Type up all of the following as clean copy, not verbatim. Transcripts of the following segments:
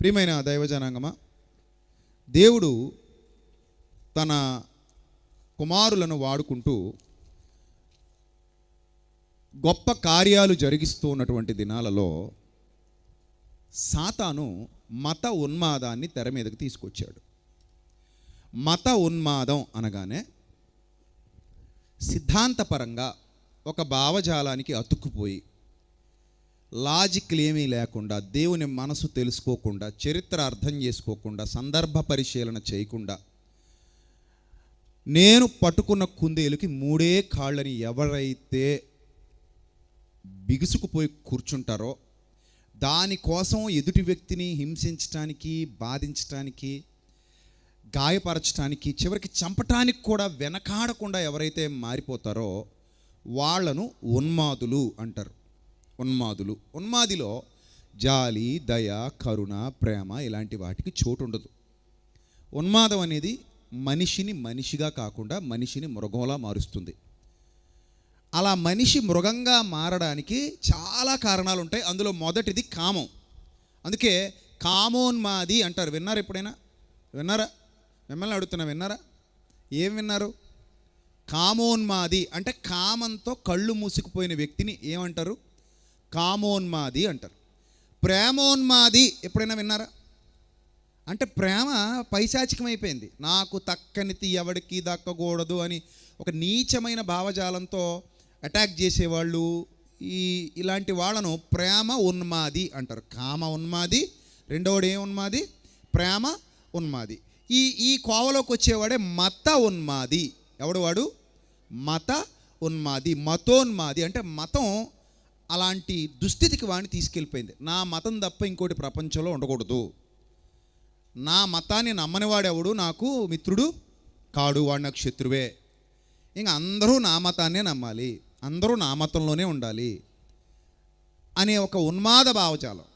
ప్రియమైన దైవజనాంగమా, దేవుడు తన కుమారులను వాడుకుంటూ గొప్ప కార్యాలు జరిగిస్తూ ఉన్నటువంటి దినాలలో సాతాను మత ఉన్మాదాన్ని తెర మీదకి తీసుకొచ్చాడు. మత ఉన్మాదం అనగానే సిద్ధాంతపరంగా ఒక భావజాలానికి అతుక్కుపోయి లాజిక్లు ఏమీ లేకుండా, దేవుని మనసు తెలుసుకోకుండా, చరిత్ర అర్థం చేసుకోకుండా, సందర్భ పరిశీలన చేయకుండా, నేను పట్టుకున్న కుందేలుకి మూడే కాళ్ళని ఎవరైతే బిగుసుకుపోయి కూర్చుంటారో, దానికోసం ఎదుటి వ్యక్తిని హింసించడానికి, బాధించడానికి, గాయపరచడానికి, చివరికి చంపటానికి కూడా వెనకాడకుండా ఎవరైతే మారిపోతారో వాళ్ళను ఉన్మాదులు అంటారు. ఉన్మాదిలో జాలి, దయ, కరుణ, ప్రేమ ఇలాంటి వాటికి చోటు ఉండదు. ఉన్మాదం అనేది మనిషిని మనిషిగా కాకుండా మనిషిని మృగంలా మారుస్తుంది. అలా మనిషి మృగంగా మారడానికి చాలా కారణాలు ఉంటాయి. అందులో మొదటిది కామం. అందుకే కామోన్మాది అంటారు. విన్నారు ఎప్పుడైనా? విన్నారా? మిమ్మల్ని అడుగుతున్నా, విన్నారా? ఏం విన్నారు? కామోన్మాది అంటే కామంతో కళ్ళు మూసుకుపోయిన వ్యక్తిని ఏమంటారు? కామోన్మాది అంటారు. ప్రేమోన్మాది ఎప్పుడైనా విన్నారా? అంటే ప్రేమ పైశాచికమైపోయింది. నాకు తక్కనిది ఎవడికి దక్కకూడదు అని ఒక నీచమైన భావజాలంతో అటాక్ చేసేవాళ్ళు, ఇలాంటి వాళ్ళను ప్రేమ ఉన్మాది అంటారు. కామ ఉన్మాది, రెండవడు ఏ ఉన్మాది? ప్రేమ ఉన్మాది. ఈ కోవలోకి వచ్చేవాడే మత ఉన్మాది. ఎవడు వాడు? మత ఉన్మాది. మతోన్మాది అంటే మతం అలాంటి దుస్థితికి వాడిని తీసుకెళ్ళిపోయింది. నా మతం తప్ప ఇంకోటి ప్రపంచంలో ఉండకూడదు, నా మతాన్ని నమ్మనివాడెవడు నాకు మిత్రుడు కాడు, వాడు నాకు శత్రువే, ఇంక అందరూ నా మతాన్నే నమ్మాలి, అందరూ నా మతంలోనే ఉండాలి అనే ఒక ఉన్మాద భావజాలం.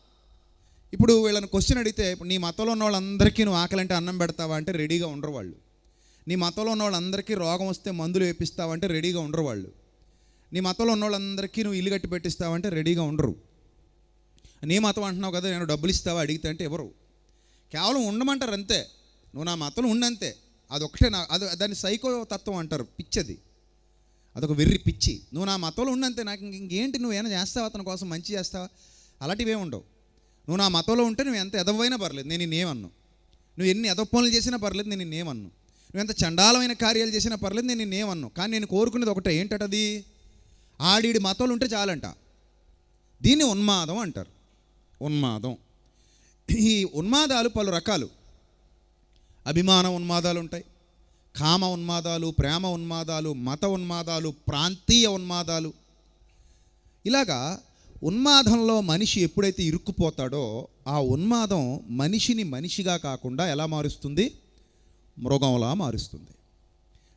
ఇప్పుడు వీళ్ళని క్వశ్చన్ అడిగితే, ఇప్పుడు నీ మతంలో ఉన్న వాళ్ళందరికీ నువ్వు ఆకలంటే అన్నం పెడతావా అంటే రెడీగా ఉండరు వాళ్ళు. నీ మతంలో ఉన్న వాళ్ళందరికీ రోగం వస్తే మందులు వేపిస్తావంటే రెడీగా ఉండరు వాళ్ళు. నీ మతంలో ఉన్న వాళ్ళందరికీ నువ్వు ఇల్లు కట్టి పెట్టిస్తావంటే రెడీగా ఉండరు. నీ మతం అంటున్నావు కదా, నేను డబ్బులు ఇస్తావా అడిగితే అంటే ఎవరు? కేవలం ఉండమంటారు అంతే. నువ్వు నా మతంలో ఉండంతే. అదొకటే దాన్ని సైకో తత్వం అంటారు. పిచ్చది, అదొక వెర్రి పిచ్చి. నువ్వు నా మతంలో ఉండంతే, నాకు ఇంకేంటి, నువ్వేమైనా చేస్తావా అతని కోసం, మంచి చేస్తావా, అలాంటివి ఏమి ఉండవు. నువ్వు నా మతంలో ఉంటే నువ్వు ఎంత ఎదవైనా పర్లేదు, నేను నిన్నేమన్ను. నువ్వు ఎన్ని ఎదవ పనులు చేసినా పర్లేదు, నేను నిన్నేమన్ను. నువ్వు ఎంత చండాలమైన కార్యాలు చేసినా పర్లేదు, నేను నిన్నేమన్ను. కానీ నేను కోరుకునేది ఒకటే, ఏంటది? ఆడిడి మతంలో ఉంటే చాలంట. దీన్ని ఉన్మాదం అంటారు. ఉన్మాదం. ఈ ఉన్మాదాలు పలు రకాలు. అభిమాన ఉన్మాదాలు ఉంటాయి, కామ ఉన్మాదాలు, ప్రేమ ఉన్మాదాలు, మత ఉన్మాదాలు, ప్రాంతీయ ఉన్మాదాలు. ఇలాగా ఉన్మాదంలో మనిషి ఎప్పుడైతే ఇరుక్కుపోతాడో ఆ ఉన్మాదం మనిషిని మనిషిగా కాకుండా ఎలా మారుస్తుంది? మృగంలా మారుస్తుంది.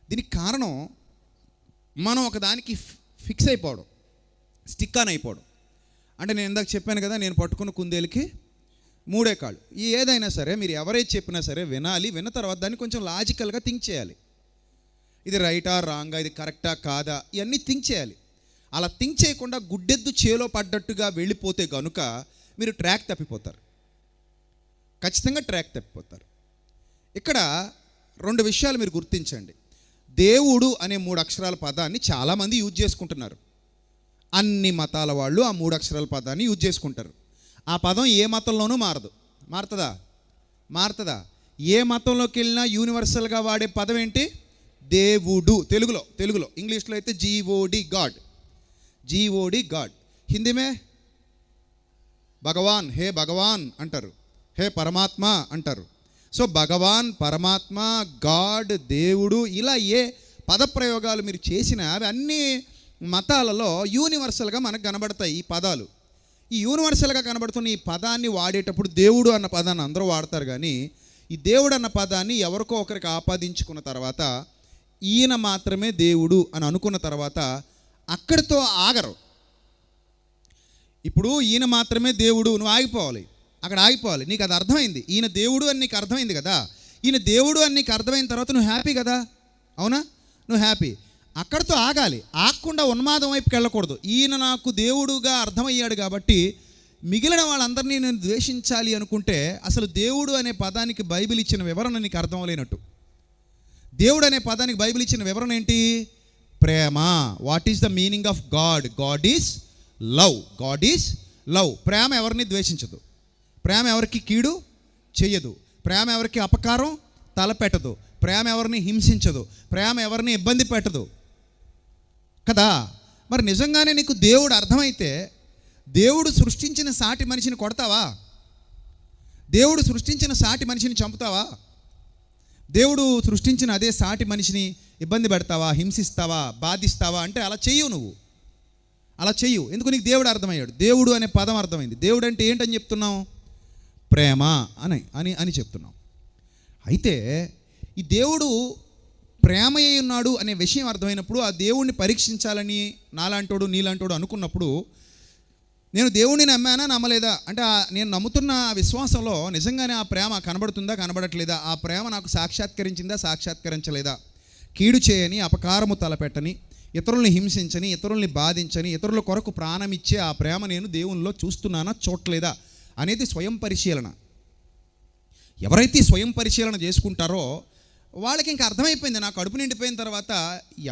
దీనికి కారణం మనం ఒకదానికి ఫిక్స్ అయిపోవడం, స్టిక్ ఆన్ అయిపోవడం. అంటే నేను ఇందాక చెప్పాను కదా, నేను పట్టుకున్న కుందేలుకి మూడే కాళ్ళు. ఏదైనా సరే మీరు ఎవరైతే చెప్పినా సరే వినాలి. విన్న తర్వాత దాన్ని కొంచెం లాజికల్గా థింక్ చేయాలి. ఇది రైటా రాంగా, ఇది కరెక్టా కాదా, ఇవన్నీ థింక్ చేయాలి. అలా థింక్ చేయకుండా గుడ్డెద్దు చేలో పడ్డట్టుగా వెళ్ళిపోతే కనుక మీరు ట్రాక్ తప్పిపోతారు, ఖచ్చితంగా ట్రాక్ తప్పిపోతారు. ఇక్కడ రెండు విషయాలు మీరు గుర్తించండి. దేవుడు అనే 3 అక్షరాల పదాన్ని చాలామంది యూజ్ చేసుకుంటున్నారు. అన్ని మతాల వాళ్ళు ఆ 3 అక్షరాల పదాన్ని యూజ్ చేసుకుంటారు. ఆ పదం ఏ మతంలోనూ మారదు. మారుతుందా? ఏ మతంలోకి వెళ్ళినా యూనివర్సల్గా వాడే పదం ఏంటి? దేవుడు. తెలుగులో ఇంగ్లీష్లో అయితే జీఓడి, గాడ్. హిందీ మే భగవాన్, హే భగవాన్ అంటారు, హే పరమాత్మ అంటారు. సో భగవాన్, పరమాత్మ, గాడ్, దేవుడు, ఇలా ఏ పదప్రయోగాలు మీరు చేసినా అవి అన్ని మతాలలో యూనివర్సల్గా మనకు కనబడతాయి ఈ పదాలు. ఈ యూనివర్సల్గా కనబడుతున్న ఈ పదాన్ని వాడేటప్పుడు దేవుడు అన్న పదాన్ని అందరూ వాడతారు, కానీ ఈ దేవుడు అన్న పదాన్ని ఎవరికో ఒకరికి ఆపాదించుకున్న తర్వాత, ఈయన మాత్రమే దేవుడు అని అనుకున్న తర్వాత అక్కడితో ఆగరు. ఇప్పుడు ఈయన మాత్రమే దేవుడు, నువ్వు ఆగిపోవాలి, అక్కడ ఆగిపోవాలి. నీకు అది అర్థమైంది, ఈయన దేవుడు అని నీకు అర్థమైంది కదా. ఈయన దేవుడు అని నీకు అర్థమైన తర్వాత నువ్వు హ్యాపీ కదా, అవునా? నువ్వు హ్యాపీ. అక్కడితో ఆగాలి, ఆగకుండా ఉన్మాదం వైపుకి వెళ్ళకూడదు. ఈయన నాకు దేవుడుగా అర్థమయ్యాడు కాబట్టి మిగిలిన వాళ్ళందరినీ నేను ద్వేషించాలి అనుకుంటే అసలు దేవుడు అనే పదానికి బైబిల్ ఇచ్చిన వివరణ నీకు అర్థం లేనట్టు. దేవుడు అనే పదానికి బైబిల్ ఇచ్చిన వివరణ ఏంటి? ప్రేమ. What is the meaning of God? God is love. God is love. ప్రేమ ఎవరిని ద్వేషించదు, ప్రేమ ఎవరికి కీడు చెయ్యదు, ప్రేమ ఎవరికి అపకారం తలపెట్టదు, ప్రేమ ఎవరిని హింసించదు, ప్రేమ ఎవరిని ఇబ్బంది పెట్టదు కదా. మరి నిజంగానే నీకు దేవుడు అర్థమైతే దేవుడు సృష్టించిన సాటి మనిషిని కొడతావా? దేవుడు సృష్టించిన సాటి మనిషిని చంపుతావా? దేవుడు సృష్టించిన అదే సాటి మనిషిని ఇబ్బంది పెడతావా, హింసిస్తావా, బాధిస్తావా? అంటే అలా చెయ్యవు, నువ్వు అలా చెయ్యు. ఎందుకు? నీకు దేవుడు అర్థమయ్యాడు, దేవుడు అనే పదం అర్థమైంది. దేవుడు అంటే ఏంటని చెప్తున్నావు? ప్రేమ అని అని అని చెప్తున్నాం. అయితే ఈ దేవుడు ప్రేమ అయి ఉన్నాడు అనే విషయం అర్థమైనప్పుడు ఆ దేవుణ్ణి పరీక్షించాలని నాలాంటోడు నీలాంటోడు అనుకున్నప్పుడు నేను దేవుణ్ణి నమ్మానా నమ్మలేదా అంటే నేను నమ్ముతున్న విశ్వాసంలో నిజంగానే ఆ ప్రేమ కనబడుతుందా కనబడట్లేదా, ఆ ప్రేమ నాకు సాక్షాత్కరించిందా సాక్షాత్కరించలేదా, కీడు చేయని, అపకారము తలపెట్టని, ఇతరుల్ని హింసించని, ఇతరుల్ని బాధించని, ఇతరుల కొరకు ప్రాణం ఇచ్చే ఆ ప్రేమ నేను దేవునిలో చూస్తున్నానా చూడలేదా అనేది స్వయం పరిశీలన. ఎవరైతే స్వయం పరిశీలన చేసుకుంటారో వాళ్ళకి ఇంకా అర్థమైపోయింది. నాకు కడుపు నిండిపోయిన తర్వాత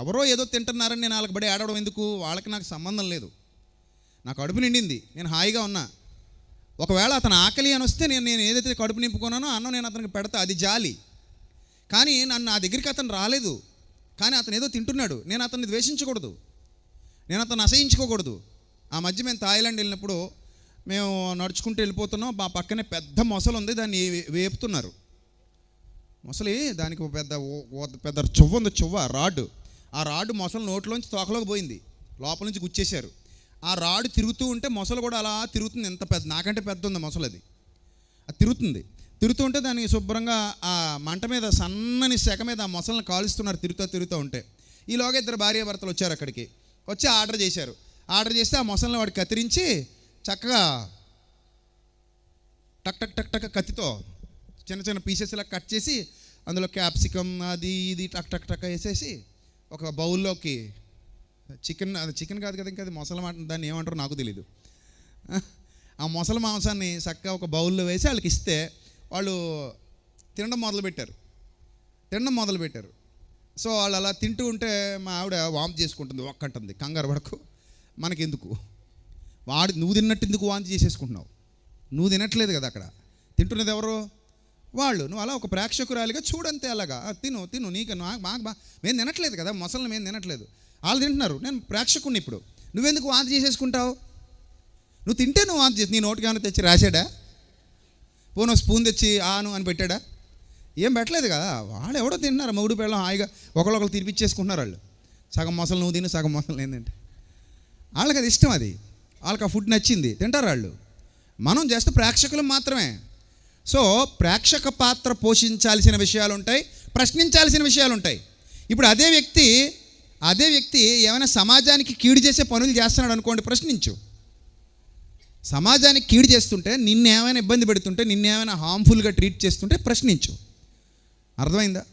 ఎవరో ఏదో తింటున్నారని నేను వాళ్ళకి బడి ఆడడం ఎందుకు, వాళ్ళకి నాకు సంబంధం లేదు. నాకు కడుపు నిండింది, నేను హాయిగా ఉన్నా. ఒకవేళ అతను ఆకలి అని వస్తే నేను ఏదైతే కడుపు నింపుకున్నానో అన్నం నేను అతనికి పెడతా, అది జాలి. కానీ నా దగ్గరికి అతను రాలేదు, కానీ అతను ఏదో తింటున్నాడు, నేను అతన్ని ద్వేషించకూడదు, నేను అతను అసహించుకోకూడదు. ఆ మధ్య మేము థాయిలాండ్ వెళ్ళినప్పుడు మేము నడుచుకుంటూ వెళ్ళిపోతున్నాం, మా పక్కనే పెద్ద మొసలు ఉంది, దాన్ని వేపుతున్నారు. మొసలి దానికి పెద్ద చువ్వ ఉంది, రాడ్. ఆ రాడ్ మొసలు నోట్లోంచి తోకలోకి పోయింది, లోపల నుంచి గుచ్చేశారు. ఆ రాడ్ తిరుగుతూ ఉంటే మొసలు కూడా అలా తిరుగుతుంది. ఎంత పెద్ద, నాకంటే పెద్ద ఉంది మొసలు, అది తిరుగుతూ ఉంటే దాన్ని శుభ్రంగా ఆ మంట మీద సన్నని సెక మీద ఆ మొసలను కాలుస్తున్నారు తిరుగుతూ ఉంటే. ఈలోగా ఇద్దరు భార్యాభర్తలు వచ్చారు, అక్కడికి వచ్చి ఆర్డర్ చేశారు. ఆర్డర్ చేస్తే ఆ మొసలను వాడు కత్తిరించి చక్కగా టక్ టక్ టక్ టక్ కత్తితో చిన్న చిన్న పీసెస్ ఇలా కట్ చేసి అందులో క్యాప్సికమ్ అది ఇది టక్ టక్ టక్ వేసేసి ఒక బౌల్లోకి చికెన్ కాదు కదా, ఇంకా అది మొసల దాన్ని ఏమంటారో నాకు తెలీదు. ఆ మొసల మాంసాన్ని చక్కగా ఒక బౌల్లో వేసి వాళ్ళకి ఇస్తే వాళ్ళు తినడం మొదలుపెట్టారు. సో వాళ్ళు అలా తింటూ ఉంటే మా ఆవిడ వాంతి చేసుకుంటుంది, ఒక్కంటుంది, కంగారు పడకు, మనకెందుకు, నువ్వు తిన్నట్టు ఎందుకు వాంతి చేసేసుకుంటున్నావు, నువ్వు తినట్లేదు కదా, అక్కడ తింటున్నది ఎవరు, వాళ్ళు. నువ్వు అలా ఒక ప్రేక్షకురాలిగా చూడంతే, అలాగా తిను నీకు మాకు మేము తినట్లేదు కదా, మొసలను మేము తినట్లేదు, వాళ్ళు తింటున్నారు, నేను ప్రేక్షకుని. ఇప్పుడు నువ్వెందుకు వాంతి చేసేసుకుంటావు? నువ్వు తింటే నువ్వు వాంతి చేసి నీ నోటికి ఏమైనా తెచ్చి రాశాడా, పోను స్పూన్ తెచ్చి ఆను అని పెట్టాడా? ఏం పెట్టలేదు కదా. వాళ్ళు ఎవడో తింటున్నారు, మొగుడు పిల్లలు హాయిగా ఒకళ్ళు తినిపించేసుకుంటున్నారు. వాళ్ళు సగం మొసలు నువ్వు తిని సగం మొసలు ఏంటంటే వాళ్ళకి అది ఇష్టం, అది వాళ్ళకి ఆ ఫుడ్ నచ్చింది, తింటారు వాళ్ళు. మనం జస్ట్ ప్రేక్షకులు మాత్రమే. సో ప్రేక్షక పాత్ర పోషించాల్సిన విషయాలు ఉంటాయి, ప్రశ్నించాల్సిన విషయాలు ఉంటాయి. ఇప్పుడు అదే వ్యక్తి ఏమైనా సమాజానికి కీడు చేసే పనులు చేస్తున్నాడు అనుకోండి, ప్రశ్నించు. సమాజానికి కీడు చేస్తుంటే, నిన్నేమైనా ఇబ్బంది పెడుతుంటే, నిన్నేమైనా హార్మ్ఫుల్గా ట్రీట్ చేస్తుంటే ప్రశ్నించు. అర్థమైందా?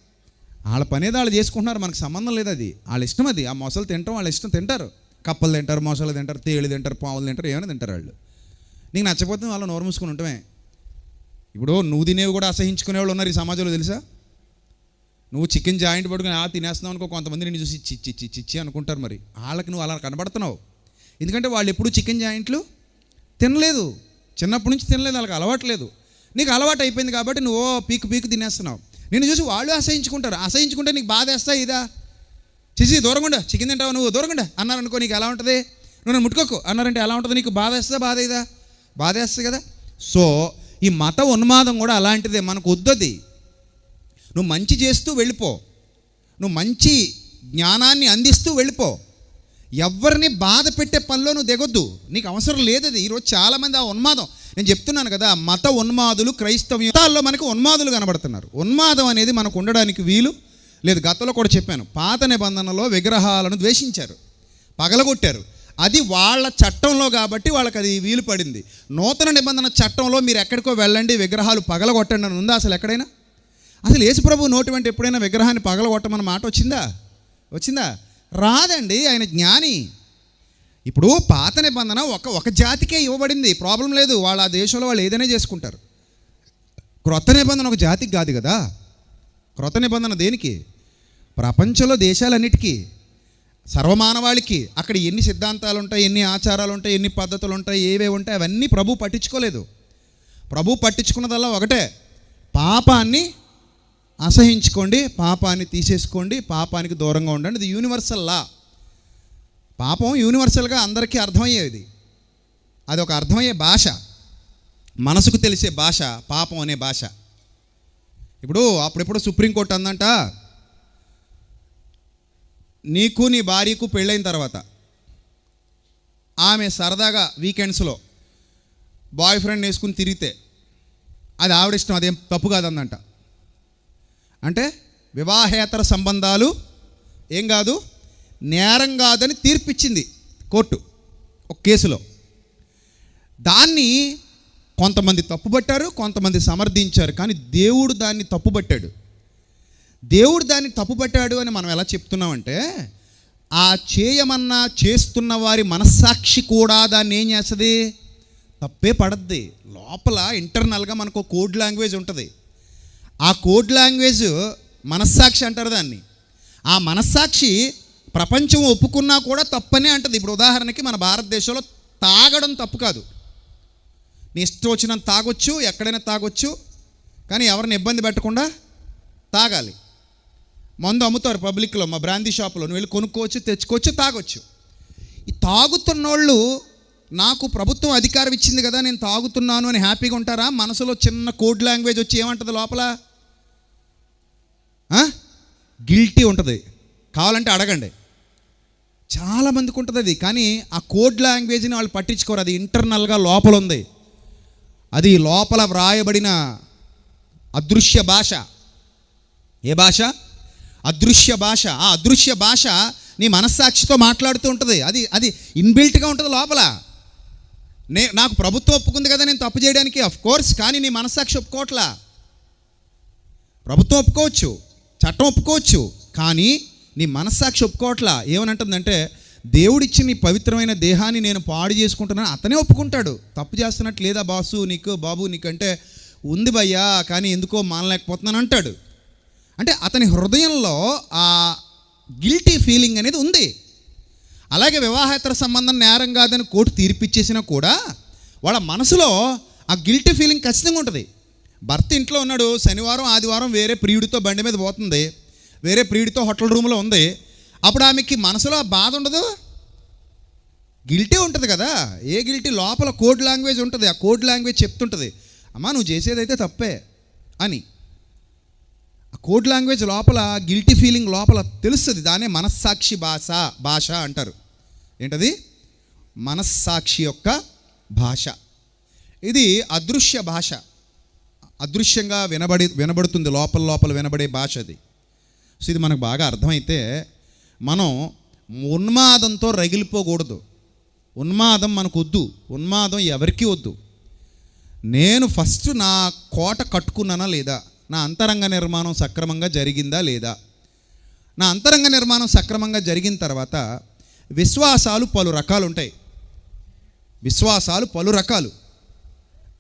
వాళ్ళ పనేది వాళ్ళు చేసుకుంటున్నారు, మనకు సంబంధం లేదు, అది వాళ్ళ ఇష్టం. అది ఆ మొసలు తింటాం వాళ్ళ ఇష్టం, తింటారు, కప్పలు తింటారు, మొసలు తింటారు, తేళ్ళు తింటారు, పావులు తింటారు, ఏమైనా తింటారు వాళ్ళు. నీకు నచ్చపోతే వాళ్ళు నోరు మూసుకుని ఉంటామే. ఇప్పుడు నువ్వు తినేవి కూడా అసహించుకునే వాళ్ళు ఉన్నారు ఈ సమాజంలో, తెలుసా? నువ్వు చికెన్ జాయింట్ పట్టుకుని తినేస్తున్నావు అనుకో, కొంతమంది నేను చూసి చిచ్చి అనుకుంటారు. మరి వాళ్ళకి నువ్వు అలా కనబడుతున్నావు, ఎందుకంటే వాళ్ళు ఎప్పుడు చికెన్ జాయింట్లు తినలేదు, చిన్నప్పటి నుంచి తినలేదు, వాళ్ళకి అలవాట్లేదు. నీకు అలవాటు అయిపోయింది కాబట్టి నువ్వు పీకు తినేస్తున్నావు. నిన్ను చూసి వాళ్ళు అసహించుకుంటారు. అసహించుకుంటే నీకు బాధ వేస్తా ఇదా, చిచి దూరంగుండా, చికెన్ తింటావు నువ్వు దూరంగుండా అన్నారనుకో, నీకు ఎలా ఉంటుంది? నువ్వు నన్ను ముట్టుకోకు అన్నారంటే ఎలా ఉంటుంది? నీకు బాధ వేస్తా, బాధ వేస్తుంది కదా. సో ఈ మత ఉన్మాదం కూడా అలాంటిదే, మనకు వద్దది. నువ్వు మంచి చేస్తూ వెళ్ళిపో, నువ్వు మంచి జ్ఞానాన్ని అందిస్తూ వెళ్ళిపో, ఎవరిని బాధ పెట్టే పనిలో నువ్వు దిగొద్దు, నీకు అవసరం లేదది. ఈరోజు చాలామంది ఆ ఉన్మాదం, నేను చెప్తున్నాను కదా, మత ఉన్మాదులు క్రైస్తవ్యాల్లో మనకు ఉన్మాదులు కనబడుతున్నారు. ఉన్మాదం అనేది మనకు ఉండడానికి వీలు లేదు. గతంలో కూడా చెప్పాను, పాత నిబంధనలో విగ్రహాలను ద్వేషించారు, పగలగొట్టారు. అది వాళ్ళ చట్టంలో కాబట్టి వాళ్ళకి అది వీలు పడింది. నూతన నిబంధన చట్టంలో మీరు ఎక్కడికో వెళ్ళండి, విగ్రహాలు పగలగొట్టండి అని ఉందా అసలు ఎక్కడైనా? అసలు యేసుప్రభు నోటి వెంట ఎప్పుడైనా విగ్రహాన్ని పగలగొట్టమన్న మాట వచ్చిందా? రాదండి. ఆయన జ్ఞాని. ఇప్పుడు పాత నిబంధన ఒక జాతికే ఇవ్వబడింది, ప్రాబ్లం లేదు, వాళ్ళ ఆ దేశంలో వాళ్ళు ఏదైనా చేసుకుంటారు. క్రొత్త నిబంధన ఒక జాతికి కాదు కదా. క్రొత్త నిబంధన దేనికి? ప్రపంచంలో దేశాలన్నిటికీ, సర్వమానవాళికి. అక్కడ ఎన్ని సిద్ధాంతాలు ఉంటాయి, ఎన్ని ఆచారాలు ఉంటాయి, ఎన్ని పద్ధతులు ఉంటాయి, ఏవే ఉంటాయి, అవన్నీ ప్రభు పట్టించుకోలేదు. ప్రభు పట్టించుకున్నదల్లా ఒకటే, పాపాన్ని అసహించుకోండి, పాపాన్ని తీసేసుకోండి, పాపానికి దూరంగా ఉండండి. ఇది యూనివర్సల్ లా. పాపం యూనివర్సల్గా అందరికీ అర్థమయ్యేది. అది ఒక అర్థమయ్యే భాష, మనసుకు తెలిసే భాష పాపం అనే భాష. ఇప్పుడు అప్పుడెప్పుడు సుప్రీంకోర్టు అందంట, నీకు నీ భార్యకు పెళ్ళైన తర్వాత ఆమె సరదాగా వీకెండ్స్లో బాయ్ ఫ్రెండ్ వేసుకుని తిరిగితే అది ఆవిడ ఇష్టం, అదేం తప్పు కాదందంట. అంటే వివాహేతర సంబంధాలు ఏం కాదు, నేరం కాదని తీర్పిచ్చింది కోర్టు ఒక కేసులో. దాన్ని కొంతమంది తప్పుపట్టారు, కొంతమంది సమర్థించారు. కానీ దేవుడు దాన్ని తప్పుపట్టాడు. దేవుడు దాన్ని తప్పుపట్టాడు అని మనం ఎలా చెప్తున్నామంటే, ఆ చేయమన్నా చేస్తున్న వారి మనస్సాక్షి కూడా దాన్ని ఏం చేస్తుంది, తప్పే పడద్ది. లోపల ఇంటర్నల్గా మనకు కోడ్ లాంగ్వేజ్ ఉంటుంది. ఆ కోడ్ లాంగ్వేజ్ మనస్సాక్షి అంటారు దాన్ని. ఆ మనస్సాక్షి ప్రపంచం ఒప్పుకున్నా కూడా తప్పనే అంటుంది. ఇప్పుడు ఉదాహరణకి మన భారతదేశంలో తాగడం తప్పు కాదు, నీ ఇష్టం వచ్చినంత తాగొచ్చు, ఎక్కడైనా తాగొచ్చు, కానీ ఎవరిని ఇబ్బంది పెట్టకుండా తాగాలి. మందు అమ్ముతారు పబ్లిక్లో, మా బ్రాందీ షాపులో, నువ్వు వెళ్ళి కొనుక్కోవచ్చు, తెచ్చుకోవచ్చు, తాగొచ్చు. ఈ తాగుతున్నోళ్ళు నాకు ప్రభుత్వం అధికారం ఇచ్చింది కదా నేను తాగుతున్నాను అని హ్యాపీగా ఉంటారా? మనసులో చిన్న కోడ్ లాంగ్వేజ్ వచ్చి ఏమంటుంది లోపల, గిల్టీ ఉంటుంది. కావాలంటే అడగండి, చాలామందికి ఉంటుంది అది. కానీ ఆ కోడ్ లాంగ్వేజ్ని వాళ్ళు పట్టించుకోరు. అది ఇంటర్నల్గా లోపల ఉంది. అది లోపల వ్రాయబడిన అదృశ్య భాష. ఏ భాష? అదృశ్య భాష. ఆ అదృశ్య భాష నీ మనస్సాక్షితో మాట్లాడుతూ ఉంటుంది. అది ఇన్బిల్ట్గా ఉంటుంది లోపల. నాకు ప్రభుత్వం ఒప్పుకుంది కదా నేను తప్పు చేయడానికి, ఆఫ్ కోర్స్. కానీ నీ మనస్సాక్షి ఒప్పుకోవట్లా. ప్రభుత్వం ఒప్పుకోవచ్చు, చట్టం ఒప్పుకోవచ్చు, కానీ నీ మనస్సాక్షి ఒప్పుకోవట్లా. ఏమనంటుందంటే, దేవుడిచ్చి నీ పవిత్రమైన దేహాన్ని నేను పాడు చేసుకుంటున్నాను, అతనే ఒప్పుకుంటాడు. తప్పు చేస్తున్నట్టు లేదా బాబు నీకంటే ఉంది భయ్యా, కానీ ఎందుకో మానలేకపోతున్నాను అంటాడు. అంటే అతని హృదయంలో ఆ గిల్టీ ఫీలింగ్ అనేది ఉంది. అలాగే వివాహేతర సంబంధం నేరం కాదని కోర్టు తీర్పిచ్చేసినా కూడా వాళ్ళ మనసులో ఆ గిల్టీ ఫీలింగ్ ఖచ్చితంగా ఉంటుంది. భర్త ఇంట్లో ఉన్నాడు, శనివారం ఆదివారం వేరే ప్రియుడితో బండి మీద పోతుంది, వేరే ప్రియుడితో హోటల్ రూమ్లో ఉంది. అప్పుడు ఆమెకి మనసులో ఆ బాధ ఉండదు, గిల్టీ ఉంటుంది కదా. ఏ గిల్టీ? లోపల కోడ్ లాంగ్వేజ్ ఉంటుంది. ఆ కోడ్ లాంగ్వేజ్ చెప్తుంటుంది, అమ్మా నువ్వు చేసేదైతే తప్పే అని. ఆ కోడ్ లాంగ్వేజ్ లోపల గిల్టీ ఫీలింగ్ లోపల తెలుస్తుంది. దానే మనస్సాక్షి భాష అంటారు. ఏంటది? మనస్సాక్షి యొక్క భాష. ఇది అదృశ్య భాష, అదృశ్యంగా వినబడుతుంది, లోపల వినబడే భాష అది. సో ఇది మనకు బాగా అర్థమైతే మనం ఉన్మాదంతో రగిలిపోకూడదు. ఉన్మాదం మనకు వద్దు, ఉన్మాదం ఎవరికీ వద్దు. నేను ఫస్ట్ నా కోట కట్టుకున్నానా లేదా, నా అంతరంగ నిర్మాణం సక్రమంగా జరిగిందా లేదా. నా అంతరంగ నిర్మాణం సక్రమంగా జరిగిన తర్వాత విశ్వాసాలు పలు రకాలు ఉంటాయి. విశ్వాసాలు పలు రకాలు.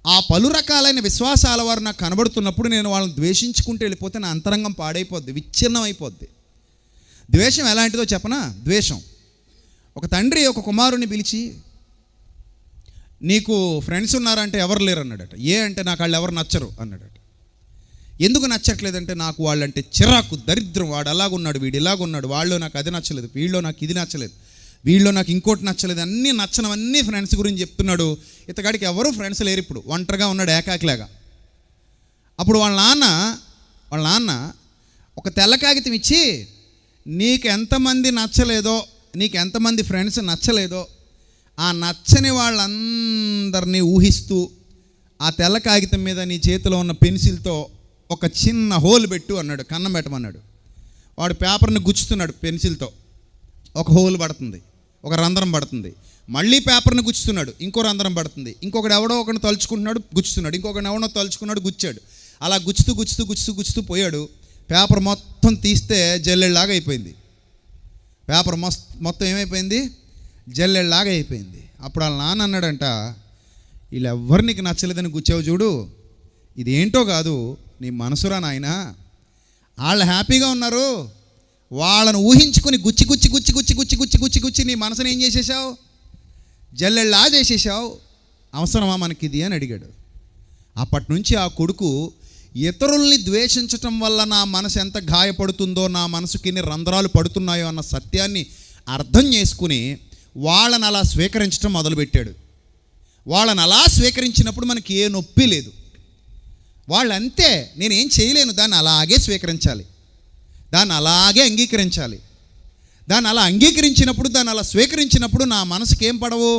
ఆ పలు రకాలైన విశ్వాసాల వారు నాకు కనబడుతున్నప్పుడు నేను వాళ్ళని ద్వేషించుకుంటూ వెళ్ళిపోతే నా అంతరంగం పాడైపోద్ది, విచ్ఛిన్నం అయిపోద్ది. ద్వేషం ఎలాంటిదో చెప్పనా? ద్వేషం, ఒక తండ్రి ఒక కుమారుని పిలిచి, నీకు ఫ్రెండ్స్ ఉన్నారంటే ఎవరు లేరు అన్నాడట. అంటే నాకు వాళ్ళు ఎవరు నచ్చరు అన్నాడట. ఎందుకు నచ్చట్లేదంటే, నాకు వాళ్ళంటే చిరాకు, దరిద్రం, వాడు అలాగున్నాడు, వీడు ఇలాగున్నాడు, వాళ్ళు నాకు అది నచ్చలేదు, వీళ్ళు నాకు ఇది నచ్చలేదు, వీళ్ళు నాకు ఇంకోటి నచ్చలేదు, అన్నీ నచ్చనవన్నీ ఫ్రెండ్స్ గురించి చెప్తున్నాడు. ఇతగాడికి ఎవరు ఫ్రెండ్స్ లేరు, ఇప్పుడు ఒంటరిగా ఉన్నాడు, ఏకాకిలాగా. అప్పుడు వాళ్ళ నాన్న ఒక తెల్ల కాగితం ఇచ్చి, నీకు ఎంతమంది నచ్చలేదో, నీకు ఎంతమంది ఫ్రెండ్స్ నచ్చలేదో ఆ నచ్చని వాళ్ళందరినీ ఊహిస్తూ ఆ తెల్ల కాగితం మీద నీ చేతిలో ఉన్న పెన్సిల్తో ఒక చిన్న హోల్ పెట్టు అన్నాడు, కన్నం పెట్టమన్నాడు. వాడు పేపర్ని గుచ్చుతున్నాడు పెన్సిల్తో, ఒక హోల్ పడుతుంది, ఒక రంధ్రం పడుతుంది. మళ్ళీ పేపర్ని గుచ్చుతున్నాడు, ఇంకో రంధ్రం పడుతుంది. ఇంకొకటి ఎవడో ఒకరిని తలుచుకుంటున్నాడు, గుచ్చుతున్నాడు. ఇంకొకటి ఎవడో తలుచుకున్నాడు, గుచ్చాడు. అలా గుచ్చుతూ పోయాడు. పేపర్ మొత్తం తీస్తే జల్లెళ్ళలాగా అయిపోయింది. పేపర్ మొత్తం ఏమైపోయింది? జల్లెళ్ళలాగా అయిపోయింది. అప్పుడు వాళ్ళ నాన్న అన్నాడంట, వీళ్ళెవ్వరు నీకు నచ్చలేదని గుచ్చావు చూడు, ఇదేంటో కాదు నీ మనసురా నాయనా, వాళ్ళు హ్యాపీగా ఉన్నారు, వాళ్ళను ఊహించుకుని గుచ్చి గుచ్చి గుచ్చి గుచ్చి గుచ్చి గుచ్చి గుచ్చి గుచ్చి నీ మనసుని ఏం చేసేసావు, జల్లెళ్ళలా చేసేసావు, అవసరమా మనకిది అని అడిగాడు. అప్పటి నుంచి ఆ కొడుకు ఇతరుల్ని ద్వేషించటం వల్ల నా మనసు ఎంత గాయపడుతుందో, నా మనసుకి ఎన్ని రంధ్రాలు పడుతున్నాయో అన్న సత్యాన్ని అర్థం చేసుకుని వాళ్ళని అలా స్వీకరించడం మొదలుపెట్టాడు. వాళ్ళని అలా స్వీకరించినప్పుడు మనకి ఏ నొప్పి లేదు. వాళ్ళు అంతే, నేనేం చేయలేను, దాన్ని అలాగే స్వీకరించాలి, దాన్ని అలాగే అంగీకరించాలి. దాన్ని అలా అంగీకరించినప్పుడు, దాన్ని అలా స్వీకరించినప్పుడు నా మనసుకి ఏం పడవు,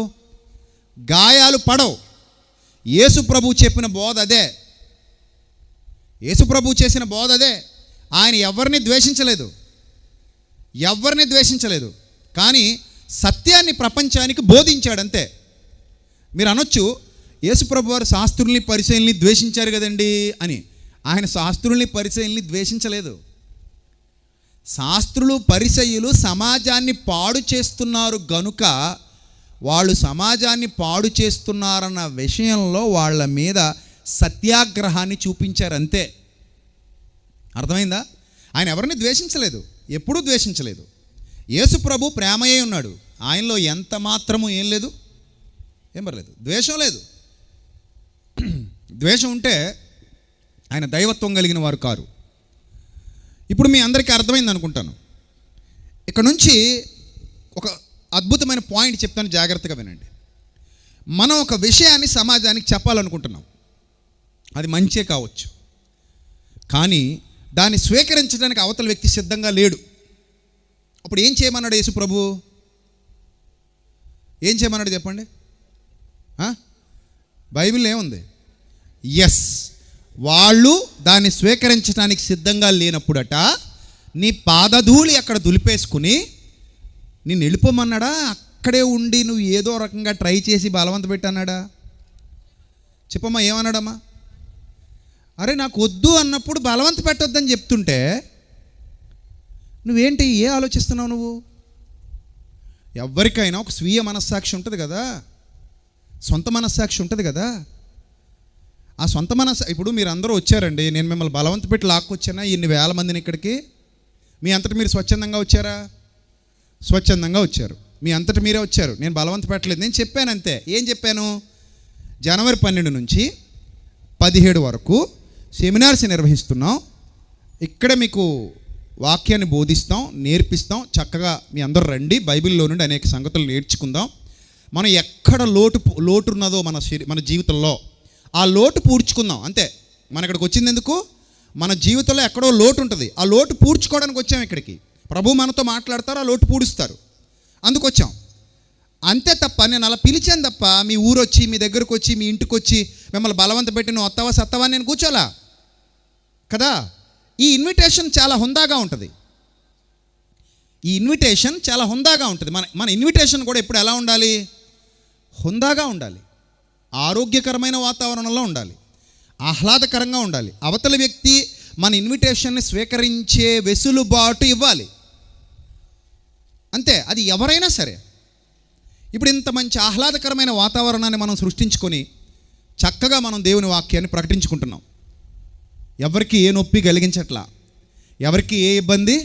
గాయాలు పడవు. యేసు ప్రభు చెప్పిన బోధ అదే, యేసు ప్రభు చేసిన బోధ అదే. ఆయన ఎవరిని ద్వేషించలేదు, కానీ సత్యాన్ని ప్రపంచానికి బోధించాడు అంతే. మీరు అనొచ్చు, యేసు ప్రభు వారు శాస్త్రుల్ని పరిచయుల్ని ద్వేషించారు కదండి అని. ఆయన శాస్త్రుల్ని పరిచయుల్ని ద్వేషించలేదు. శాస్త్రులు పరిచయులు సమాజాన్ని పాడు చేస్తున్నారు గనుక వాళ్ళు సమాజాన్ని పాడు చేస్తున్నారన్న విషయంలో వాళ్ళ మీద సత్యాగ్రహాన్ని చూపించారు అంతే. అర్థమైందా? ఆయన ఎవరిని ద్వేషించలేదు, ఎప్పుడూ ద్వేషించలేదు. యేసు ప్రభు ప్రేమయే ఉన్నాడు, ఆయనలో ఎంత మాత్రము ఏం లేదు, ఏం పర్లేదు, ద్వేషం లేదు. ద్వేషం ఉంటే ఆయన దైవత్వం కలిగిన వారు కారు. ఇప్పుడు మీ అందరికీ అర్థమైంది అనుకుంటాను. ఇక్కడ నుంచి ఒక అద్భుతమైన పాయింట్ చెప్తాను, జాగ్రత్తగా వినండి. మనం ఒక విషయాన్ని సమాజానికి చెప్పాలనుకుంటున్నాం, అది మంచే కావచ్చు, కానీ దాన్ని స్వీకరించడానికి అవతల వ్యక్తి సిద్ధంగా లేడు. అప్పుడు ఏం చేయమన్నాడు యేసు ప్రభు? ఏం చేయమన్నాడు చెప్పండి? బైబిల్లో ఏముంది? ఎస్, వాళ్ళు దాన్ని స్వీకరించడానికి సిద్ధంగా లేనప్పుడట నీ పాదధూళి అక్కడ దులిపేసుకుని నిన్ను వెళ్ళిపోమన్నాడా? అక్కడే ఉండి నువ్వు ఏదో రకంగా ట్రై చేసి బలవంత పెట్టన్నాడా? చెప్పమ్మా, ఏమన్నాడమ్మా? అరే నాకు వద్దు అన్నప్పుడు బలవంత పెట్టొద్దని చెప్తుంటే నువ్వేంటి, ఏ ఆలోచిస్తున్నావు నువ్వు? ఎవరికైనా ఒక స్వీయ మనస్సాక్షి ఉంటుంది కదా, సొంత మనస్సాక్షి ఉంటుంది కదా. ఆ సొంత ఇప్పుడు మీరు అందరూ వచ్చారండి, నేను మిమ్మల్ని బలవంత పెట్టి లాక్కొచ్చానా ఇన్ని వేల మందిని ఇక్కడికి? మీ అంతటి మీరు స్వచ్ఛందంగా వచ్చారా? స్వచ్ఛందంగా వచ్చారు, మీ అంతటి మీరే వచ్చారు, నేను బలవంత పెట్టలేదు. నేను చెప్పాను అంతే. ఏం చెప్పాను? జనవరి 12 నుంచి 17 వరకు సెమినార్స్ నిర్వహిస్తున్నాం, ఇక్కడ మీకు వాక్యాన్ని బోధిస్తాం, నేర్పిస్తాం. చక్కగా మీ అందరూ రండి, బైబిల్లో నుండి అనేక సంగతులు నేర్చుకుందాం. మనం ఎక్కడ లోటు ఉన్నదో మన జీవితంలో ఆ లోటు పూడ్చుకుందాం అంతే. మన ఇక్కడికి వచ్చింది ఎందుకు? మన జీవితంలో ఎక్కడో లోటు ఉంటుంది, ఆ లోటు పూడ్చుకోవడానికి వచ్చాం ఇక్కడికి. ప్రభు మనతో మాట్లాడతారు, ఆ లోటు పూడుస్తారు, అందుకు వచ్చాం అంతే తప్ప నేను అలా పిలిచాను తప్ప మీ ఊరు వచ్చి మీ దగ్గరకు వచ్చి మీ ఇంటికి వచ్చి మిమ్మల్ని బలవంత పెట్టి నువ్వు వస్తావా సత్తావా నేను కూర్చోలా కదా. ఈ ఇన్విటేషన్ చాలా హుందాగా ఉంటుంది, ఈ ఇన్విటేషన్ చాలా హుందాగా ఉంటుంది. మన ఇన్విటేషన్ కూడా ఎప్పుడు ఎలా ఉండాలి? హుందాగా ఉండాలి, ఆరోగ్యకరమైన వాతావరణంలో ఉండాలి, ఆహ్లాదకరంగా ఉండాలి. అవతల వ్యక్తి మన ఇన్విటేషన్ని స్వీకరించే వెసులుబాటు ఇవ్వాలి అంతే, అది ఎవరైనా సరే. ఇప్పుడు ఇంత మంచి ఆహ్లాదకరమైన వాతావరణాన్ని మనం సృష్టించుకొని చక్కగా మనం దేవుని వాక్యాన్ని ప్రకటించుకుంటున్నాం. ఎవరికి ఏ నొప్పి కలిగించట్లా, ఎవరికి ఏ ఇబ్బంది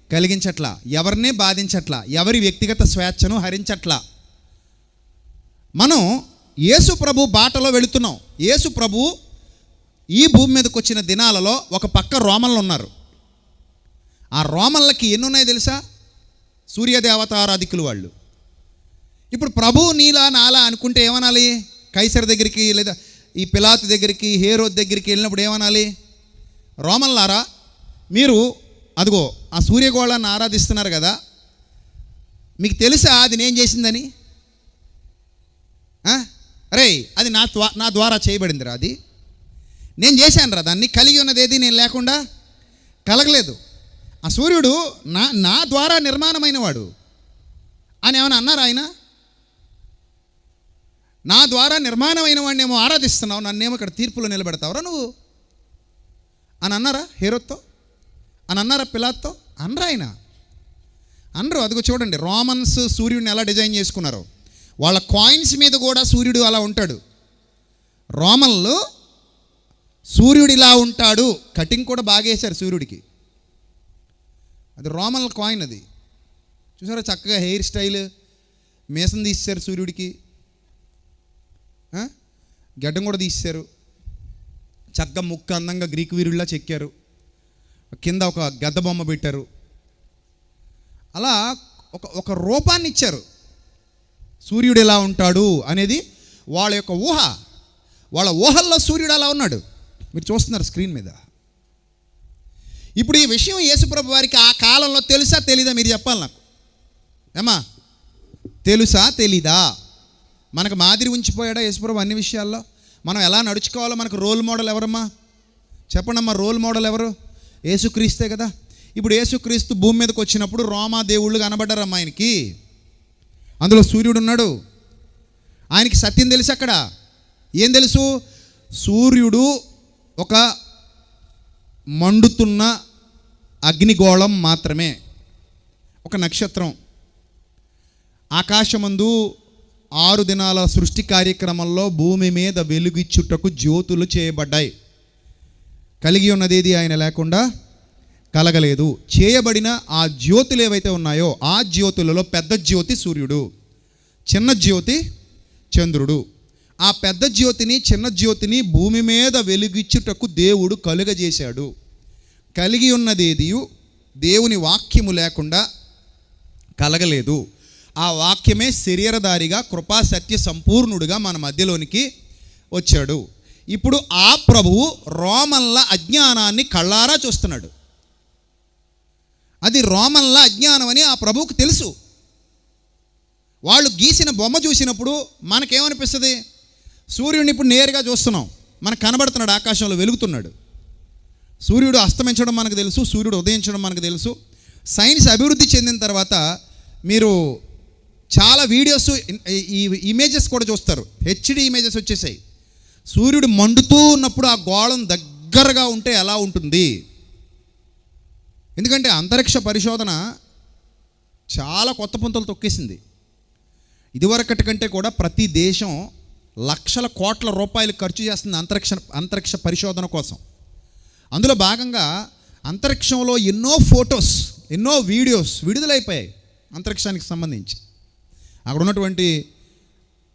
కలిగించట్లా, ఎవరినే బాధించట్లా, ఎవరి వ్యక్తిగత స్వేచ్ఛను హరించట్లా. మనం యేసు ప్రభు బాటలో వెళుతున్నాం. యేసు ప్రభు ఈ భూమి మీదకి వచ్చిన దినాలలో ఒక పక్క రోమన్లు ఉన్నారు. ఆ రోమన్లకి ఎన్ని ఉన్నాయో తెలుసా? సూర్యదేవత ఆరాధికులు వాళ్ళు. ఇప్పుడు ప్రభు నీలా నాలా అనుకుంటే ఏమనాలి? కైసర్ దగ్గరికి లేదా ఈ పిలాతు దగ్గరికి హేరోద్ దగ్గరికి వెళ్ళినప్పుడు ఏమనాలి? రోమన్లారా, మీరు అదిగో ఆ సూర్యగోళాన్ని ఆరాధిస్తున్నారు కదా, మీకు తెలుసా అది నేను చేసిందని? అరే అది నా ద్వారా చేయబడిందిరా, అది నేను చేశాను రా, దాన్ని కలిగి ఉన్నది ఏది నేను లేకుండా కలగలేదు. ఆ సూర్యుడు నా ద్వారా నిర్మాణమైన వాడు అని ఏమైనా అన్నారు ఆయన? నా ద్వారా నిర్మాణమైన వాడినేమో ఆరాధిస్తున్నావు, నన్నేమో ఇక్కడ తీర్పులో నిలబెడతావురా నువ్వు అని అన్నారా హేరోద్తో? అని అన్నారా పిలాత్తో? అనరా ఆయన. అనరు. అదిగో చూడండి, రోమన్స్ సూర్యుడిని ఎలా డిజైన్ చేసుకున్నారు. వాళ్ళ కాయిన్స్ మీద కూడా సూర్యుడు అలా ఉంటాడు. రోమన్లు సూర్యుడు ఇలా ఉంటాడు, కటింగ్ కూడా బాగా వేశారు సూర్యుడికి. అది రోమన్ల కాయిన్. అది చూసారా, చక్కగా హెయిర్ స్టైల్, మీసం తీసేశారు సూర్యుడికి, గడ్డం కూడా తీసేశారు, చక్కగా ముక్క అందంగా గ్రీకు వీరుల్లా చెక్కారు, కింద ఒక గద్ద బొమ్మ పెట్టారు. అలా ఒక రూపాన్ని ఇచ్చారు. సూర్యుడు ఎలా ఉంటాడు అనేది వాళ్ళ యొక్క ఊహ. వాళ్ళ ఊహల్లో సూర్యుడు అలా ఉన్నాడు. మీరు చూస్తున్నారు స్క్రీన్ మీద. ఇప్పుడు ఈ విషయం యేసుప్రభు వారికి ఆ కాలంలో తెలుసా తెలీదా మీరు చెప్పాలి నాకు. ఏమా తెలుసా తెలీదా? మనకు మాదిరి ఉంచిపోయాడా యేసుప్రభు అన్ని విషయాల్లో? మనం ఎలా నడుచుకోవాలో మనకు రోల్ మోడల్ ఎవరమ్మా? చెప్పండి అమ్మా, రోల్ మోడల్ ఎవరు? యేసుక్రీస్తే కదా. ఇప్పుడు యేసుక్రీస్తు భూమి మీదకి వచ్చినప్పుడు రోమా దేవుళ్ళు కనబడ్డారమ్మా ఆయనకి. అందులో సూర్యుడు ఉన్నాడు. ఆయనకి సత్యం తెలుసు. అక్కడ ఏం తెలుసు? సూర్యుడు ఒక మండుతున్న అగ్నిగోళం మాత్రమే, ఒక నక్షత్రం. ఆకాశమందు 6 దినాల సృష్టి కార్యక్రమంలో భూమి మీద వెలుగిచ్చుటకు జ్యోతులు చేయబడ్డాయి. కలిగి ఉన్నది ఏది ఆయన లేకుండా కలగలేదు. చేయబడిన ఆ జ్యోతులు ఏవైతే ఉన్నాయో ఆ జ్యోతులలో పెద్ద జ్యోతి సూర్యుడు, చిన్న జ్యోతి చంద్రుడు. ఆ పెద్ద జ్యోతిని చిన్న జ్యోతిని భూమి మీద వెలుగిచ్చుటకు దేవుడు కలుగజేశాడు. కలిగి ఉన్నదేది దేవుని వాక్యము లేకుండా కలగలేదు. ఆ వాక్యమే శరీరధారిగా కృపా సత్య సంపూర్ణుడుగా మన మధ్యలోనికి వచ్చాడు. ఇప్పుడు ఆ ప్రభువు రోమన్ల అజ్ఞానాన్ని కళ్ళారా చూస్తున్నాడు. అది రోమన్ల అజ్ఞానం అని ఆ ప్రభువుకు తెలుసు. వాళ్ళు గీసిన బొమ్మ చూసినప్పుడు మనకేమనిపిస్తుంది? సూర్యుడిని ఇప్పుడు నేరుగా చూస్తున్నాం, మనకు కనబడుతున్నాడు, ఆకాశంలో వెలుగుతున్నాడు. సూర్యుడు అస్తమించడం మనకు తెలుసు, సూర్యుడు ఉదయించడం మనకు తెలుసు. సైన్స్ అభివృద్ధి చెందిన తర్వాత మీరు చాలా వీడియోస్, ఈ ఇమేజెస్ కూడా చూస్తారు. హెచ్డి ఇమేజెస్ వచ్చేసాయి. సూర్యుడు మండుతూ ఉన్నప్పుడు ఆ గోళం దగ్గరగా ఉంటే ఎలా ఉంటుంది? ఎందుకంటే అంతరిక్ష పరిశోధన చాలా కొత్త పుంతలు తొక్కేసింది. ఇదివరకటి కంటే కూడా ప్రతి దేశం లక్షల కోట్ల రూపాయలు ఖర్చు చేస్తుంది అంతరిక్ష పరిశోధన కోసం. అందులో భాగంగా అంతరిక్షంలో ఎన్నో ఫొటోస్, ఎన్నో వీడియోస్ విడుదలైపోయాయి అంతరిక్షానికి సంబంధించి. అక్కడ ఉన్నటువంటి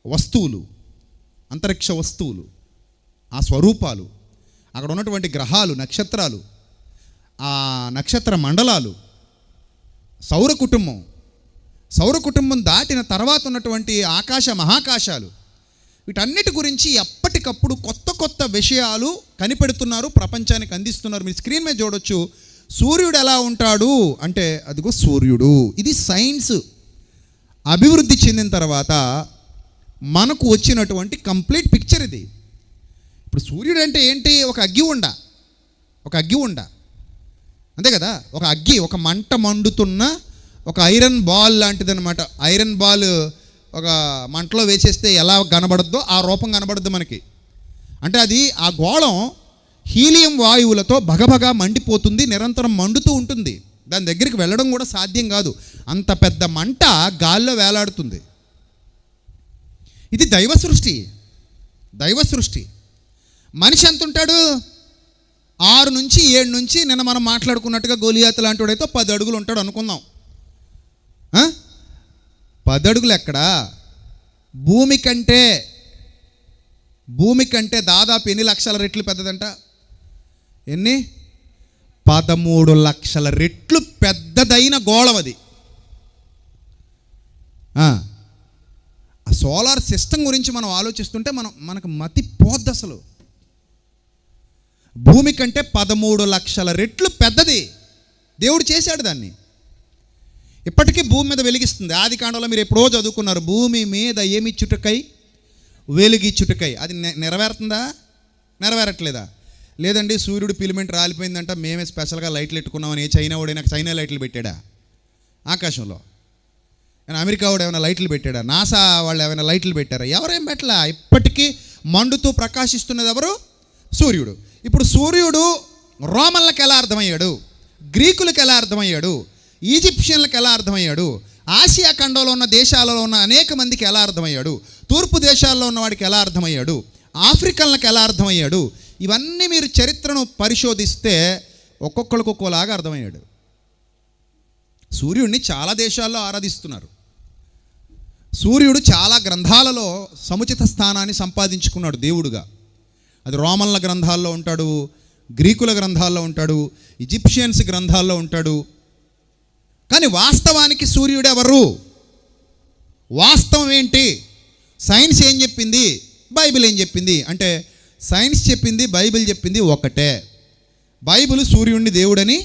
వస్తువులు, అంతరిక్ష వస్తువులు, ఆ స్వరూపాలు, అక్కడ ఉన్నటువంటి గ్రహాలు, నక్షత్రాలు, ఆ నక్షత్ర మండలాలు, సౌర కుటుంబం దాటిన తర్వాత ఉన్నటువంటి ఆకాశ మహాకాశాలు, వీటన్నిటి గురించి ఎప్పటికప్పుడు కొత్త కొత్త విషయాలు కనిపెడుతున్నారు, ప్రపంచానికి అందిస్తున్నారు. మీరు స్క్రీన్ మీద చూడొచ్చు. సూర్యుడు ఎలా ఉంటాడు అంటే అదిగో సూర్యుడు. ఇది సైన్స్ అభివృద్ధి చెందిన తర్వాత మనకు వచ్చినటువంటి కంప్లీట్ పిక్చర్ ఇది. ఇప్పుడు సూర్యుడు అంటే ఏంటి? ఒక అగ్గి ఉండ, అంతే కదా. ఒక అగ్గి, ఒక మంట మండుతున్న ఒక ఐరన్ బాల్ లాంటిది అనమాట. ఐరన్ బాల్ ఒక మంటలో వేసేస్తే ఎలా కనబడద్దో ఆ రూపం కనబడద్దు మనకి. అంటే అది ఆ గోళం హీలియం వాయువులతో భగభగా మండిపోతుంది, నిరంతరం మండుతూ ఉంటుంది. దాని దగ్గరికి వెళ్ళడం కూడా సాధ్యం కాదు. అంత పెద్ద మంట గాల్లో వేలాడుతుంది. ఇది దైవ సృష్టి. మనిషి ఎంత ఉంటాడు? 6 నుంచి 7 నుంచి నిన్న మనం మాట్లాడుకున్నట్టుగా గోలియాతు లాంటి వాడైతే 10 అడుగులు ఉంటాడు అనుకుందాం. 10 అడుగులు ఎక్కడా? భూమి కంటే దాదాపు ఎన్ని లక్షల రెట్లు పెద్దదంట? ఎన్ని? 13 లక్షల రెట్లు పెద్దదైన గోళం అది. ఆ సోలార్ సిస్టమ్ గురించి మనం ఆలోచిస్తుంటే మనకు మతి పోద్ది అసలు. భూమి కంటే 13 లక్షల రెట్లు పెద్దది. దేవుడు చేశాడు దాన్ని. ఇప్పటికీ భూమి మీద వెలిగిస్తుంది. ఆది కాండంలో మీరు ఎప్పుడో చదువుకున్నారు, భూమి మీద ఏమిచ్చుటకై వెలిగిచ్చుటకై. అది నెరవేరుతుందా? నెరవేరట్లేదా? లేదండి, సూర్యుడు ఫిలమెంట్ రాలిపోయిందంట, మేమే స్పెషల్గా లైట్లు పెట్టుకున్నామని. చైనా వాడు నాకు చైనా లైట్లు పెట్టాడా ఆకాశంలో? అమెరికా వాడు ఏమైనా లైట్లు పెట్టాడా? నాసా వాళ్ళు ఏమైనా లైట్లు పెట్టారా? ఎవరేం పెట్టలా. ఇప్పటికీ మండుతూ ప్రకాశిస్తున్నది ఎవరు? సూర్యుడు. ఇప్పుడు సూర్యుడు రోమన్లకు ఎలా అర్థమయ్యాడు? గ్రీకులకు ఎలా అర్థమయ్యాడు? ఈజిప్షియన్లకు ఎలా అర్థమయ్యాడు, ఆసియా ఖండంలో ఉన్న దేశాలలో ఉన్న అనేక మందికి ఎలా అర్థమయ్యాడు, తూర్పు దేశాల్లో ఉన్న వాడికి ఎలా అర్థమయ్యాడు, ఆఫ్రికన్లకు ఎలా అర్థమయ్యాడు, ఇవన్నీ మీరు చరిత్రను పరిశోధిస్తే ఒక్కొక్కరికి ఒక్కోలాగా అర్థమయ్యాడు. సూర్యుడిని చాలా దేశాల్లో ఆరాధిస్తున్నారు. సూర్యుడు చాలా గ్రంథాలలో సముచిత స్థానాన్ని సంపాదించుకున్నాడు దేవుడుగా. అది రోమన్ల గ్రంథాల్లో ఉంటాడు, గ్రీకుల గ్రంథాల్లో ఉంటాడు, ఈజిప్షియన్స్ గ్రంథాల్లో ఉంటాడు. కానీ వాస్తవానికి సూర్యుడు ఎవరు? వాస్తవం ఏంటి? సైన్స్ ఏం చెప్పింది, బైబిల్ ఏం చెప్పింది అంటే సైన్స్ చెప్పింది, బైబిల్ చెప్పింది ఒకటే. బైబిల్ సూర్యుడిని దేవుడని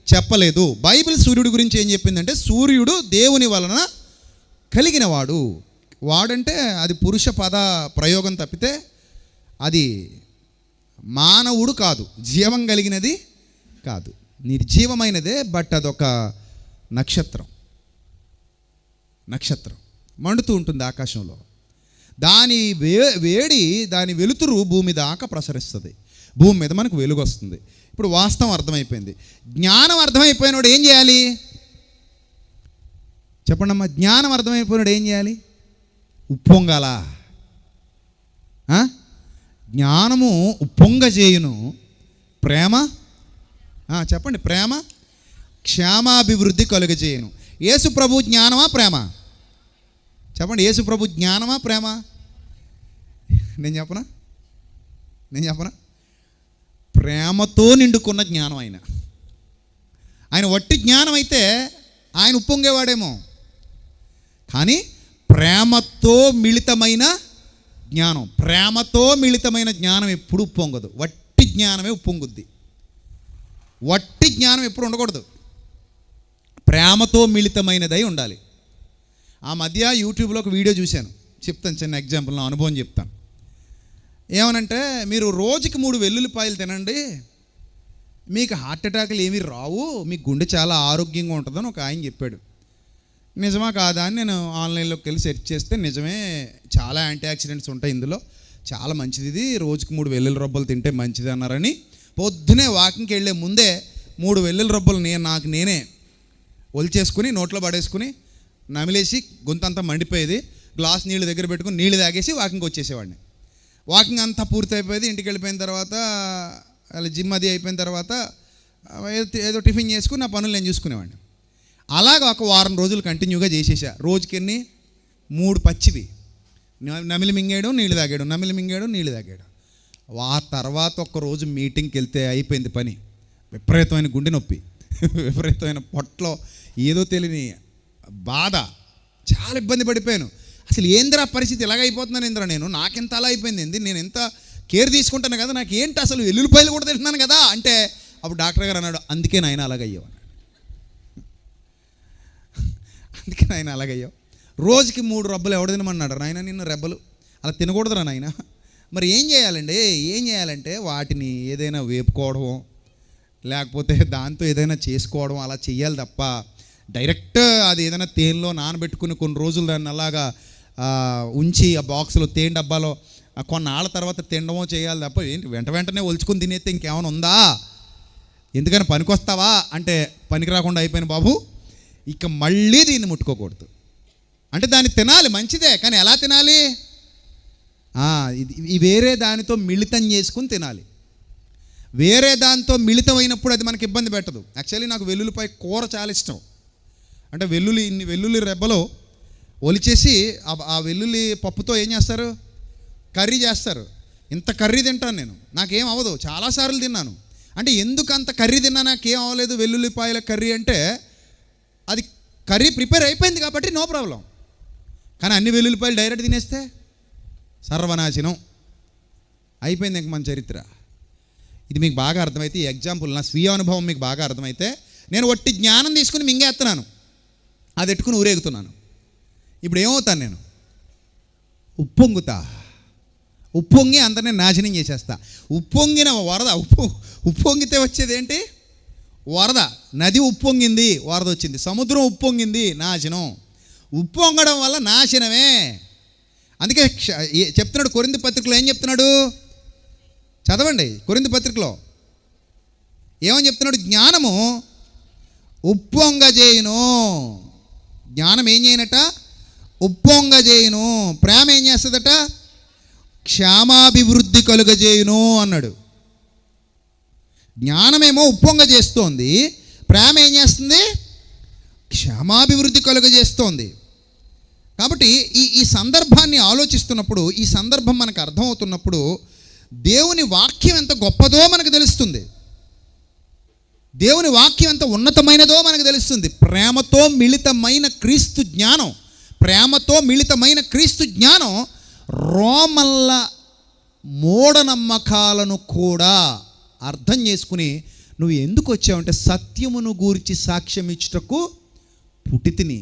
చెప్పలేదు. బైబిల్ సూర్యుడి గురించి ఏం చెప్పిందంటే సూర్యుడు దేవుని వలన కలిగినవాడు. వాడంటే అది పురుష పద ప్రయోగం తప్పితే అది మానవుడు కాదు, జీవం కలిగినది కాదు, నిర్జీవమైనదే. బట్ అదొక నక్షత్రం మండుతూ ఉంటుంది ఆకాశంలో. దాని వేడి, దాని వెలుతురు భూమి దాకా ప్రసరిస్తుంది. భూమి మీద మనకు వెలుగు వస్తుంది. ఇప్పుడు వాస్తవం అర్థమైపోయింది. జ్ఞానం అర్థమైపోయినోడు ఏం చేయాలి చెప్పండి అమ్మా? జ్ఞానం అర్థమైపోయినోడు ఏం చేయాలి? ఉప్పొంగాల. జ్ఞానము ఉప్పొంగజేయును, ప్రేమ చెప్పండి, ప్రేమ క్షేమాభివృద్ధి కలుగజేయును. యేసు ప్రభు జ్ఞానమా ప్రేమ? చెప్పండి, యేసు ప్రభు జ్ఞానమా ప్రేమ? నేను చెప్పనా? ప్రేమతో నిండుకున్న జ్ఞానం ఆయన వట్టి జ్ఞానం అయితే ఆయన ఉప్పొంగేవాడేమో, కానీ ప్రేమతో మిళితమైన జ్ఞానం ఎప్పుడు ఉప్పొంగదు. వట్టి జ్ఞానమే ఉప్పొంగుద్ది. వట్టి జ్ఞానం ఎప్పుడు ఉండకూడదు, ప్రేమతో మిళితమైనదై ఉండాలి. ఆ మధ్య యూట్యూబ్లో ఒక వీడియో చూశాను, చెప్తాను, చిన్న ఎగ్జాంపుల్, నా అనుభవం చెప్తాను. ఏమనంటే, మీరు రోజుకి 3 వెల్లుల్లిపాయలు తినండి, మీకు హార్ట్ అటాక్లు ఏమీ రావు, మీకు గుండె చాలా ఆరోగ్యంగా ఉంటుందని ఒక ఆయన చెప్పాడు. నిజమా కాదా అని నేను ఆన్లైన్లోకి వెళ్ళి సెర్చ్ చేస్తే నిజమే, చాలా యాంటీ ఆక్సిడెంట్స్ ఉంటాయి ఇందులో, చాలా మంచిది ఇది, రోజుకి 3 వెల్లుల్లి రబ్బలు తింటే మంచిది అన్నారని పొద్దునే వాకింగ్కి వెళ్ళే ముందే 3 వెల్లుల్లి రబ్బలు నేనే ఒలిచేసుకుని నోట్లో పడేసుకుని నమిలేసి గొంతంతా మండిపోయేది, గ్లాస్ నీళ్ళు దగ్గర పెట్టుకుని నీళ్ళు తాగేసి వాకింగ్ వచ్చేసేవాడిని. వాకింగ్ అంతా పూర్తి అయిపోయేది. ఇంటికి వెళ్ళిపోయిన తర్వాత జిమ్ అది అయిపోయిన తర్వాత ఏదో టిఫిన్ చేసుకుని నా పనులు నేను చూసుకునేవాడిని. అలాగ ఒక వారం రోజులు కంటిన్యూగా చేసేసా. రోజుకెన్ని 3 పచ్చివి, నమిలి మింగాడు నీళ్ళు తాగాడు. ఆ తర్వాత ఒక్కరోజు మీటింగ్కి వెళ్తే అయిపోయింది పని. విపరీతమైన గుండె నొప్పి, విపరీతమైన పొట్టలో ఏదో తెలియని బాధ, చాలా ఇబ్బంది పడిపోయాను. అసలు ఏందిరా పరిస్థితి, ఇలాగైపోతున్నాను ఏందిరా, నాకెంత అలా అయిపోయింది ఏంది, నేను ఎంత కేర్ తీసుకుంటాను కదా, నాకు ఏంటి అసలు వెల్లుల్లిపాయలు కూడా తింటున్నాను కదా అంటే, అప్పుడు డాక్టర్ గారు అన్నాడు, అందుకే నాయన అలాగయ్యావు, రోజుకి 3 రబ్బలు ఎవడు తినమన్నాడు నాయన నిన్ను, రెబ్బలు అలా తినకూడదురా నాయన. మరి ఏం చేయాలంటే వాటిని ఏదైనా వేపుకోవడమో లేకపోతే దాంతో ఏదైనా చేసుకోవడం అలా చెయ్యాలి తప్ప, డైరెక్ట్ అది ఏదైనా తేనెలో నానబెట్టుకుని కొన్ని రోజులు దాన్ని అలాగా ఉంచి ఆ బాక్స్లో తేనె డబ్బాలో కొన్నాళ్ళ తర్వాత తినడమో చేయాలి తప్ప, ఏంటి వెంటనే ఒలుచుకుని తినేస్తే ఇంకేమైనా ఉందా, ఎందుకని పనికొస్తావా అంటే పనికి రాకుండా అయిపోయిన బాబు, ఇక మళ్ళీ దీన్ని ముట్టుకోకూడదు. అంటే దాన్ని తినాలి, మంచిదే, కానీ ఎలా తినాలి? ఇది వేరే దానితో మిళితం చేసుకుని తినాలి. వేరే దాంతో మిళితమైనప్పుడు అది మనకి ఇబ్బంది పెట్టదు. యాక్చువల్లీ నాకు వెల్లుల్లిపాయ కూర చాలా ఇష్టం. అంటే ఇన్ని వెల్లుల్లి రెబ్బలో ఒలిచేసి ఆ వెల్లుల్లి పప్పుతో ఏం చేస్తారు, కర్రీ చేస్తారు. ఇంత కర్రీ తింటాను నేను, నాకేం అవ్వదు, చాలాసార్లు తిన్నాను. అంటే ఎందుకు అంత కర్రీ తిన్నా నాకేం అవ్వలేదు వెల్లుల్లిపాయల కర్రీ అంటే, అది కర్రీ ప్రిపేర్ అయిపోయింది కాబట్టి నో ప్రాబ్లం. కానీ అన్ని వెల్లుల్లిపాయలు డైరెక్ట్ తినేస్తే సర్వనాశనం అయిపోయింది ఇంక మన చరిత్ర. ఇది మీకు బాగా అర్థమైతే, ఈ ఎగ్జాంపుల్ నా స్వీయ అనుభవం మీకు బాగా అర్థమైతే, నేను వట్టి జ్ఞానం తీసుకుని మింగేస్తున్నాను, అది ఎట్టుకుని ఊరేగుతున్నాను. ఇప్పుడు ఏమవుతాను నేను? ఉప్పొంగి అందరినీ నాశనం చేసేస్తా. ఉప్పొంగిన వరద, ఉప్పొంగితే వచ్చేది ఏంటి? వరద. నది ఉప్పొంగింది, వరద వచ్చింది. సముద్రం ఉప్పొంగింది, నాశనం. ఉప్పొంగడం వల్ల నాశనమే. అందుకే చెప్తున్నాడు కొరింథీ పత్రికలో, ఏం చెప్తున్నాడు చదవండి. కొరింథీ పత్రికలో ఏమని చెప్తున్నాడు? జ్ఞానము ఉప్పొంగజేయును. జ్ఞానం ఏం చేయనట? ఉప్పొంగజేయును. ప్రేమ ఏం చేస్తుందట? క్షేమాభివృద్ధి కలుగజేయును అన్నాడు. జ్ఞానమేమో ఉప్పొంగజేస్తోంది, ప్రేమ ఏం చేస్తుంది? క్షేమాభివృద్ధి కలుగజేస్తోంది. కాబట్టి ఈ సందర్భాన్ని ఆలోచిస్తున్నప్పుడు, ఈ సందర్భం మనకు అర్థమవుతున్నప్పుడు దేవుని వాక్యం ఎంత గొప్పదో మనకు తెలుస్తుంది. దేవుని వాక్యం ఎంత ఉన్నతమైనదో మనకు తెలుస్తుంది. ప్రేమతో మిళితమైన క్రీస్తు జ్ఞానం, ప్రేమతో మిళితమైన క్రీస్తు జ్ఞానం రోమల్ల మూఢనమ్మకాలను కూడా అర్థం చేసుకుని, నువ్వు ఎందుకు వచ్చావంటే సత్యమును గూర్చి సాక్ష్యం ఇచ్చుటకు పుట్టితిని.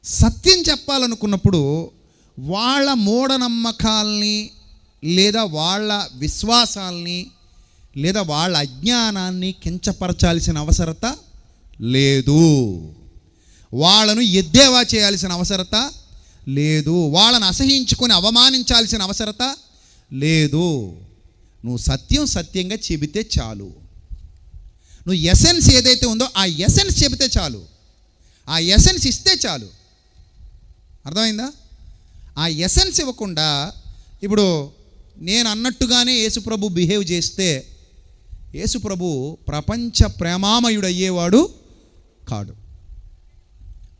సత్యం చెప్పాలనుకున్నప్పుడు వాళ్ళ మూఢనమ్మకాల్ని లేదా వాళ్ళ విశ్వాసాల్ని లేదా వాళ్ళ అజ్ఞానాన్ని కించపరచాల్సిన అవసరత లేదు. వాళ్ళను ఎద్దేవా చేయాల్సిన అవసరత లేదు. వాళ్ళను అసహించుకొని అవమానించాల్సిన అవసరత లేదు. నువ్వు సత్యంగా చెబితే చాలు. నువ్వు ఎసెన్స్ ఏదైతే ఉందో ఆ ఎసెన్స్ చెబితే చాలు, ఆ ఎసెన్స్ ఇస్తే చాలు. అర్థమైందా? ఆ ఎసెన్స్ ఇవ్వకుండా ఇప్పుడు నేను అన్నట్టుగానే యేసుప్రభు బిహేవ్ చేస్తే యేసుప్రభు ప్రపంచ ప్రేమామయుడు అయ్యేవాడు కాడు.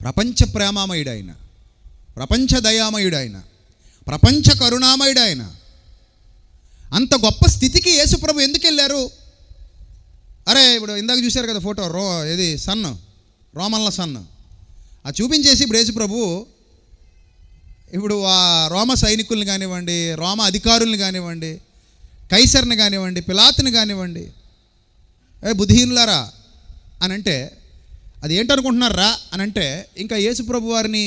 ప్రపంచ ప్రేమామయుడు ఆయన, ప్రపంచ దయామయుడు ఆయన, ప్రపంచ కరుణామయుడు ఆయన. అంత గొప్ప స్థితికి యేసుప్రభు ఎందుకు వెళ్ళారు? అరే ఇప్పుడు ఇందాక చూశారు కదా ఫోటో, ఇది సన్ను, రోమన్ల సన్ను, అది చూపించేసి ఇప్పుడు యేసుప్రభు ఇప్పుడు ఆ రోమ సైనికుల్ని కానివ్వండి, రోమ అధికారుల్ని కానివ్వండి, కైసర్ని కానివ్వండి, పిలాతుని కానివ్వండి, బుద్ధిహీనులారా అని అంటే అది ఏంటనుకుంటున్నారా అని అంటే ఇంకా యేసుప్రభు వారిని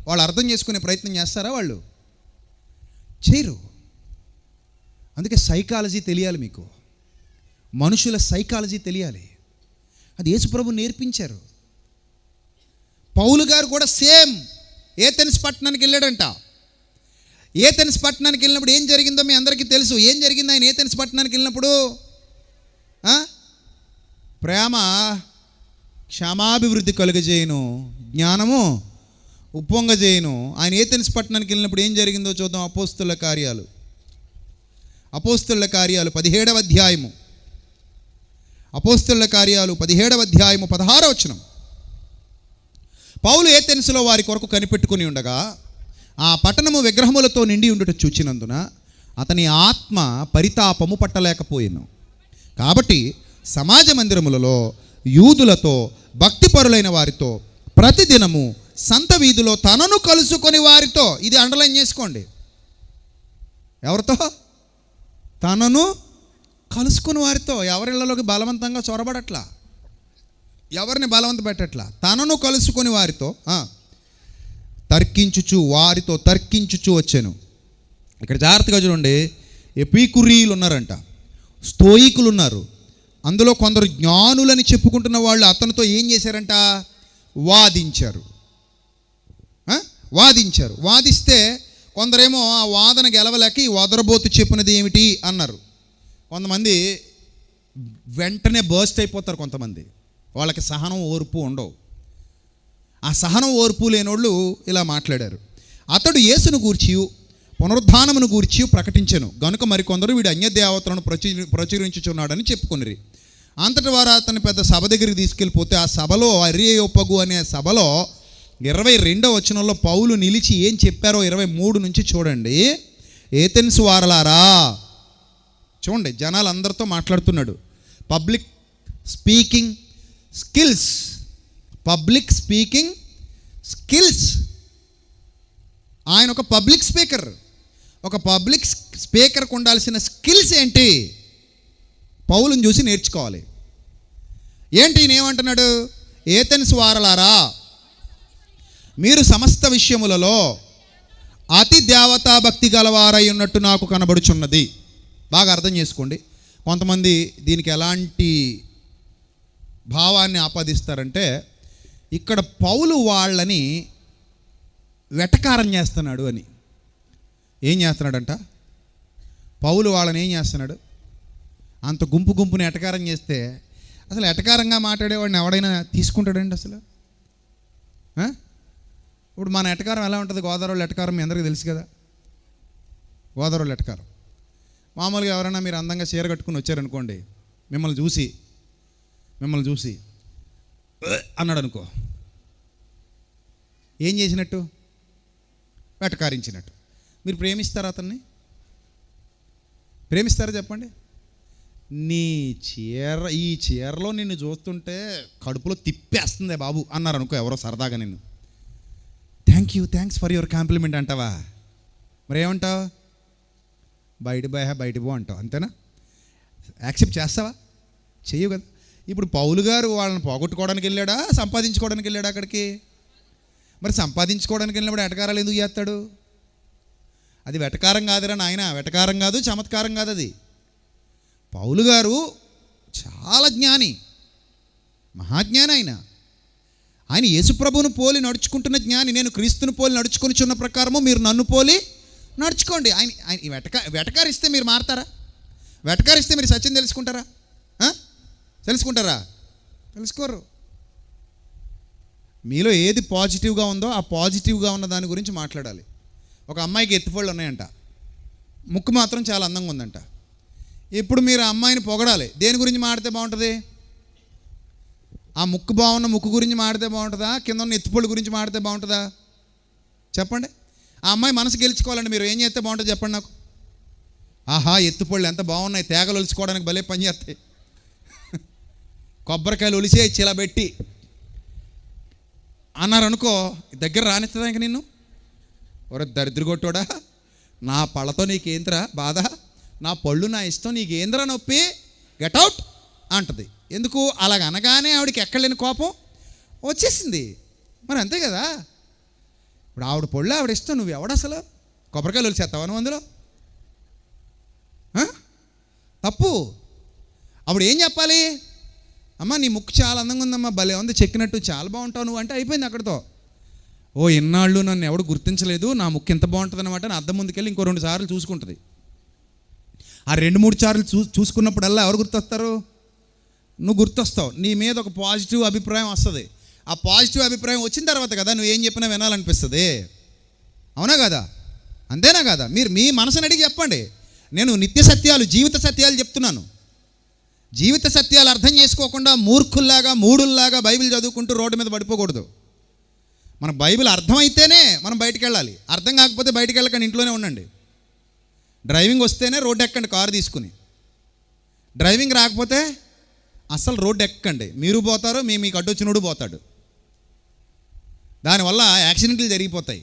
వాళ్ళు అర్థం చేసుకునే ప్రయత్నం చేస్తారా? వాళ్ళు చేయరు. అందుకే సైకాలజీ తెలియాలి మీకు, మనుషుల సైకాలజీ తెలియాలి. అది యేసుప్రభు నేర్పించారు. పౌలు గారు కూడా సేమ్ ఏథెన్స్ పట్టణానికి వెళ్ళాడంట. ఏథెన్స్ పట్టణానికి వెళ్ళినప్పుడు ఏం జరిగిందో మీ అందరికీ తెలుసు. ఏం జరిగింది ఆయన ఏథెన్స్ పట్టణానికి వెళ్ళినప్పుడు? ప్రేమ క్షమాభివృద్ధి కలుగజేయును, జ్ఞానము ఉప్పొంగజేయును. ఆయన ఏథెన్స్ పట్టణానికి వెళ్ళినప్పుడు ఏం జరిగిందో చూద్దాం. అపోస్తలుల కార్యాలు 17వ అధ్యాయము, అపోస్తలుల కార్యాలు 17వ అధ్యాయము 16వ వచనం. పౌలు ఏథెన్సులో వారి కొరకు కనిపెట్టుకుని ఉండగా ఆ పట్టణము విగ్రహములతో నిండి ఉండుట చూచినందున అతని ఆత్మ పరితాపము పట్టలేకపోయెను. కాబట్టి సమాజ మందిరములలో యూదులతో భక్తిపరులైన వారితో ప్రతిదినము సంత వీధిలో తనను కలుసుకొని వారితో, ఇది అండర్లైన్ చేసుకోండి, ఎవరితో? తనను కలుసుకుని వారితో. ఎవరిళ్ళలోకి బలవంతంగా చొరబడట్లా, ఎవరిని బలవంత పెట్టట్లా, తనను కలుసుకొని వారితో వారితో తర్కించుచు వచ్చాను. ఇక్కడ జాగ్రత్తగా చూడండి. ఎపికురీలు ఉన్నారంట, స్తోయికులు ఉన్నారు. అందులో కొందరు జ్ఞానులని చెప్పుకుంటున్న వాళ్ళు అతనితో ఏం చేశారంట? వాదించారు. వాదిస్తే కొందరేమో ఆ వాదన గెలవలేక ఈ వదరబోతు చెప్పినది ఏమిటి అన్నారు. కొంతమంది వెంటనే బర్స్ట్ అయిపోతారు. కొంతమంది వాళ్ళకి సహనం ఓర్పు ఉండవు. ఆ సహనం ఓర్పు లేనోళ్ళు ఇలా మాట్లాడారు. అతడు యేసును గూర్చి పునరుద్ధానమును గూర్చి ప్రకటించెను గనుక మరికొందరు వీడు అన్యదేవతలను ప్రచురించుచున్నాడని చెప్పుకొనిరి. అంతటి వారు అతని పెద్ద సభ దగ్గరికి తీసుకెళ్ళిపోతే ఆ సభలో అరియోపగు అనే సభలో 22వ వచనంలో పౌలు నిలిచి ఏం చెప్పారో 23 నుంచి చూడండి. ఏథెన్స్ వారలారా, చూడండి జనాలు అందరితో మాట్లాడుతున్నాడు. Public speaking skills. ఆయన ఒక పబ్లిక్ స్పీకర్. ఒక పబ్లిక్ స్పీకర్కి ఉండాల్సిన స్కిల్స్ ఏంటి? పౌలుని చూసి నేర్చుకోవాలి. ఏంటి ఈయన ఏమంటున్నాడు? ఏథెన్స్ వారలారా, మీరు సమస్త విషయములలో అతి దేవతా భక్తి గలవారై ఉన్నట్టు నాకు కనబడుచున్నది. బాగా అర్థం చేసుకోండి. కొంతమంది దీనికి ఎలాంటి భావాన్ని ఆపాదిస్తారంటే, ఇక్కడ పౌలు వాళ్ళని వెటకారం చేస్తున్నాడు అని. ఏం చేస్తున్నాడంట? పౌలు వాళ్ళని ఏం చేస్తున్నాడు? అంత గుంపుని ఎటకారం చేస్తే అసలు ఎటకారంగా మాట్లాడేవాడిని ఎవడైనా తీసుకుంటాడండి అసలు? ఇప్పుడు మన ఎటకారం ఎలా ఉంటుంది? గోదావరి ఎటకారం మీ అందరికీ తెలుసు కదా. గోదావరి ఎటకారం మామూలుగా ఎవరైనా మీరు అందంగా చీర కట్టుకుని వచ్చారనుకోండి, మిమ్మల్ని చూసి అన్నాడు అనుకో, ఏం చేసినట్టు? వెటకారించినట్టు. మీరు ప్రేమిస్తారా అతన్ని? ప్రేమిస్తారా చెప్పండి? ఈ చీరలో నిన్ను చూస్తుంటే కడుపులో తిప్పేస్తుందే బాబు అన్నారు అనుకో ఎవరో సరదాగా నిన్ను. థ్యాంక్స్ ఫర్ యువర్ కాంప్లిమెంట్ అంటావా? మరి ఏమంటావు? బయట పో అంటావు, అంతేనా? యాక్సెప్ట్ చేస్తావా? చెయ్యవు కదా. ఇప్పుడు పౌలు గారు వాళ్ళని పోగొట్టుకోవడానికి వెళ్ళాడా, సంపాదించుకోవడానికి వెళ్ళాడా అక్కడికి? మరి సంపాదించుకోవడానికి వెళ్ళినప్పుడు ఎటకారాలు ఎందుకు చేస్తాడు? అది వెటకారం కాదురా నాయన, వెటకారం కాదు, చమత్కారం కాదు అది. పౌలు గారు చాలా జ్ఞాని, మహాజ్ఞాని. ఆయన యేసుప్రభువును పోలి నడుచుకుంటున్న జ్ఞాని. నేను క్రీస్తుని పోలి నడుచుకొనిచున్న ప్రకారము మీరు నన్ను పోలి నడుచుకోండి. ఆయన వెటకారిస్తే మీరు మారతారా? వెటకారిస్తే మీరు సత్యం తెలుసుకుంటారా? తెలుసుకోరు. మీలో ఏది పాజిటివ్గా ఉందో ఆ పాజిటివ్గా ఉన్న దాని గురించి మాట్లాడాలి. ఒక అమ్మాయికి ఎత్తుపళ్ళు ఉన్నాయంట, ముక్కు మాత్రం చాలా అందంగా ఉందంట. ఇప్పుడు మీరు ఆ అమ్మాయిని పొగడాలి. దేని గురించి మాడితే బాగుంటుంది? ఆ ముక్కు బాగున్న ముక్కు గురించి మాడితే బాగుంటుందా, కింద ఉన్న ఎత్తుపళ్ళు గురించి మాడితే బాగుంటుందా? చెప్పండి. ఆ అమ్మాయి మనసు గెలుచుకోవాలండి. మీరు ఏం చేస్తే బాగుంటుంది చెప్పండి నాకు. ఆహా, ఎత్తుపళ్ళు ఎంత బాగున్నాయి, తేగలు ఒలుచుకోవడానికి భలే పని చేస్తాయి. కొబ్బరికాయలు ఒలిసే ఇలా పెట్టి అన్నారు అనుకో, దగ్గర రానిస్తుందా ఇంక నిన్ను? ఒరే దరిద్రగొట్టోడా, నా పళ్ళతో నీకేంద్రా బాధ, నా పళ్ళు నా ఇష్టం, నీకేంద్రా నొప్పి, గెట్ అవుట్ అంటది. ఎందుకు? అలాగ అనగానే ఆవిడకి ఎక్కడలేని కోపం వచ్చేసింది. మరి అంతే కదా. ఇప్పుడు ఆవిడ పళ్ళు ఆవిడ ఇష్టం, నువ్వు ఎవడు అసలు కొబ్బరికాయలు ఒలిచేస్తావా నువ్వు? అందులో తప్పు. అప్పుడు ఏం చెప్పాలి? అమ్మ నీ ముక్కు చాలా అందంగా ఉందమ్మా, భలే ఉంది, చెక్కినట్టు, చాలా బాగుంటావు నువ్వు అంటే అయిపోయింది అక్కడితో. ఓ ఇన్నాళ్ళు నన్ను ఎవడు గుర్తించలేదు, నా ముక్కు ఎంత బాగుంటుంది అనమాట అని అద్దం ముందుకెళ్ళి ఇంకో 2 సార్లు చూసుకుంటుంది. ఆ 2-3 సార్లు చూసుకున్నప్పుడల్లా ఎవరు గుర్తొస్తారు? నువ్వు గుర్తొస్తావు. నీ మీద ఒక పాజిటివ్ అభిప్రాయం వస్తుంది. ఆ పాజిటివ్ అభిప్రాయం వచ్చిన తర్వాత కదా నువ్వు ఏం చెప్పినా వినాలనిపిస్తుంది. అవునా కదా? అంతేనా కదా? మీరు మీ మనసుని అడిగి చెప్పండి. నేను నిత్య సత్యాలు, జీవిత సత్యాలు చెప్తున్నాను. జీవిత సత్యాలు అర్థం చేసుకోకుండా మూర్ఖుల్లాగా, మూడుల్లాగా బైబిల్ చదువుకుంటూ రోడ్డు మీద పడిపోకూడదు. మన బైబిల్ అర్థమైతేనే మనం బయటికి వెళ్ళాలి. అర్థం కాకపోతే బయటికి వెళ్ళకండి, ఇంట్లోనే ఉండండి. డ్రైవింగ్ వస్తేనే రోడ్డు ఎక్కండి కారు తీసుకుని. డ్రైవింగ్ రాకపోతే అస్సలు రోడ్డు ఎక్కండి. మీరు పోతారు, మీకు అడ్డొచ్చినోడు పోతాడు. దానివల్ల యాక్సిడెంట్లు జరిగిపోతాయి.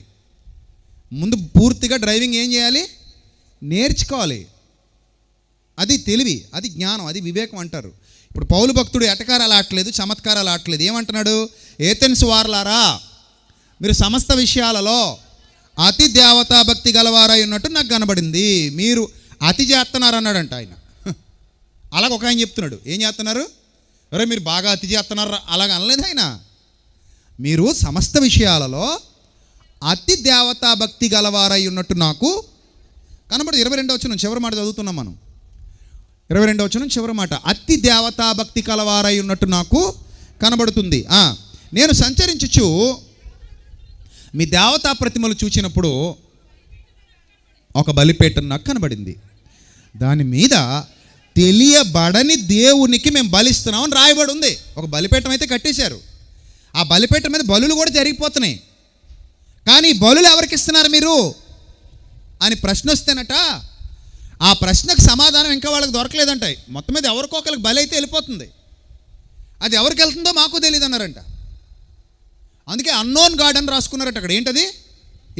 ముందు పూర్తిగా డ్రైవింగ్ ఏం చేయాలి? నేర్చుకోవాలి. అది తెలివి, అది జ్ఞానం, అది వివేకం అంటారు. ఇప్పుడు పౌలు భక్తుడు ఎటకారాలు ఆడట్లేదు, చమత్కారాలు ఆడట్లేదు. ఏమంటున్నాడు? ఏథెన్స్ వార్లారా, మీరు సమస్త విషయాలలో అతి దేవతా భక్తి గలవారై ఉన్నట్టు నాకు కనబడింది. మీరు అతి చేస్తున్నారు అన్నాడంట ఆయన. అలాగ ఒక ఆయన చెప్తున్నాడు. ఏం చేస్తున్నారు? అరే మీరు బాగా అతి చేస్తున్నారు అలాగ అనలేదు ఆయన. మీరు సమస్త విషయాలలో అతి దేవతా భక్తి గలవారై ఉన్నట్టు నాకు కనబడి. 22వ వచనం చివరి మాట చదువుతున్నాం మనం. 22వ వచనం చివరి మాట, అతి దేవతా భక్తి కలవారై ఉన్నట్టు నాకు కనబడుతుంది. నేను సంచరించుచు మీ దేవతా ప్రతిమలు చూచినప్పుడు ఒక బలిపీఠం నాకు కనబడింది. దాని మీద తెలియబడని దేవునికి మేము బలిస్తున్నామని రాయబడి ఉంది. ఒక బలిపీఠం అయితే కట్టేశారు. ఆ బలిపీఠం మీద బలులు కూడా జరిగిపోతున్నాయి. కానీ బలులు ఎవరికి ఇస్తున్నారు మీరు అని ప్రశ్న వస్తేనట, ఆ ప్రశ్నకు సమాధానం ఇంకా వాళ్ళకి దొరకలేదంట. మొత్తం మీద ఎవరికొకరికి బలి అయితే వెళ్ళిపోతుంది. అది ఎవరికి వెళ్తుందో మాకు తెలియదు అన్నారంట. అందుకే అన్నోన్ గాడ్ అని రాసుకున్నారట అక్కడ.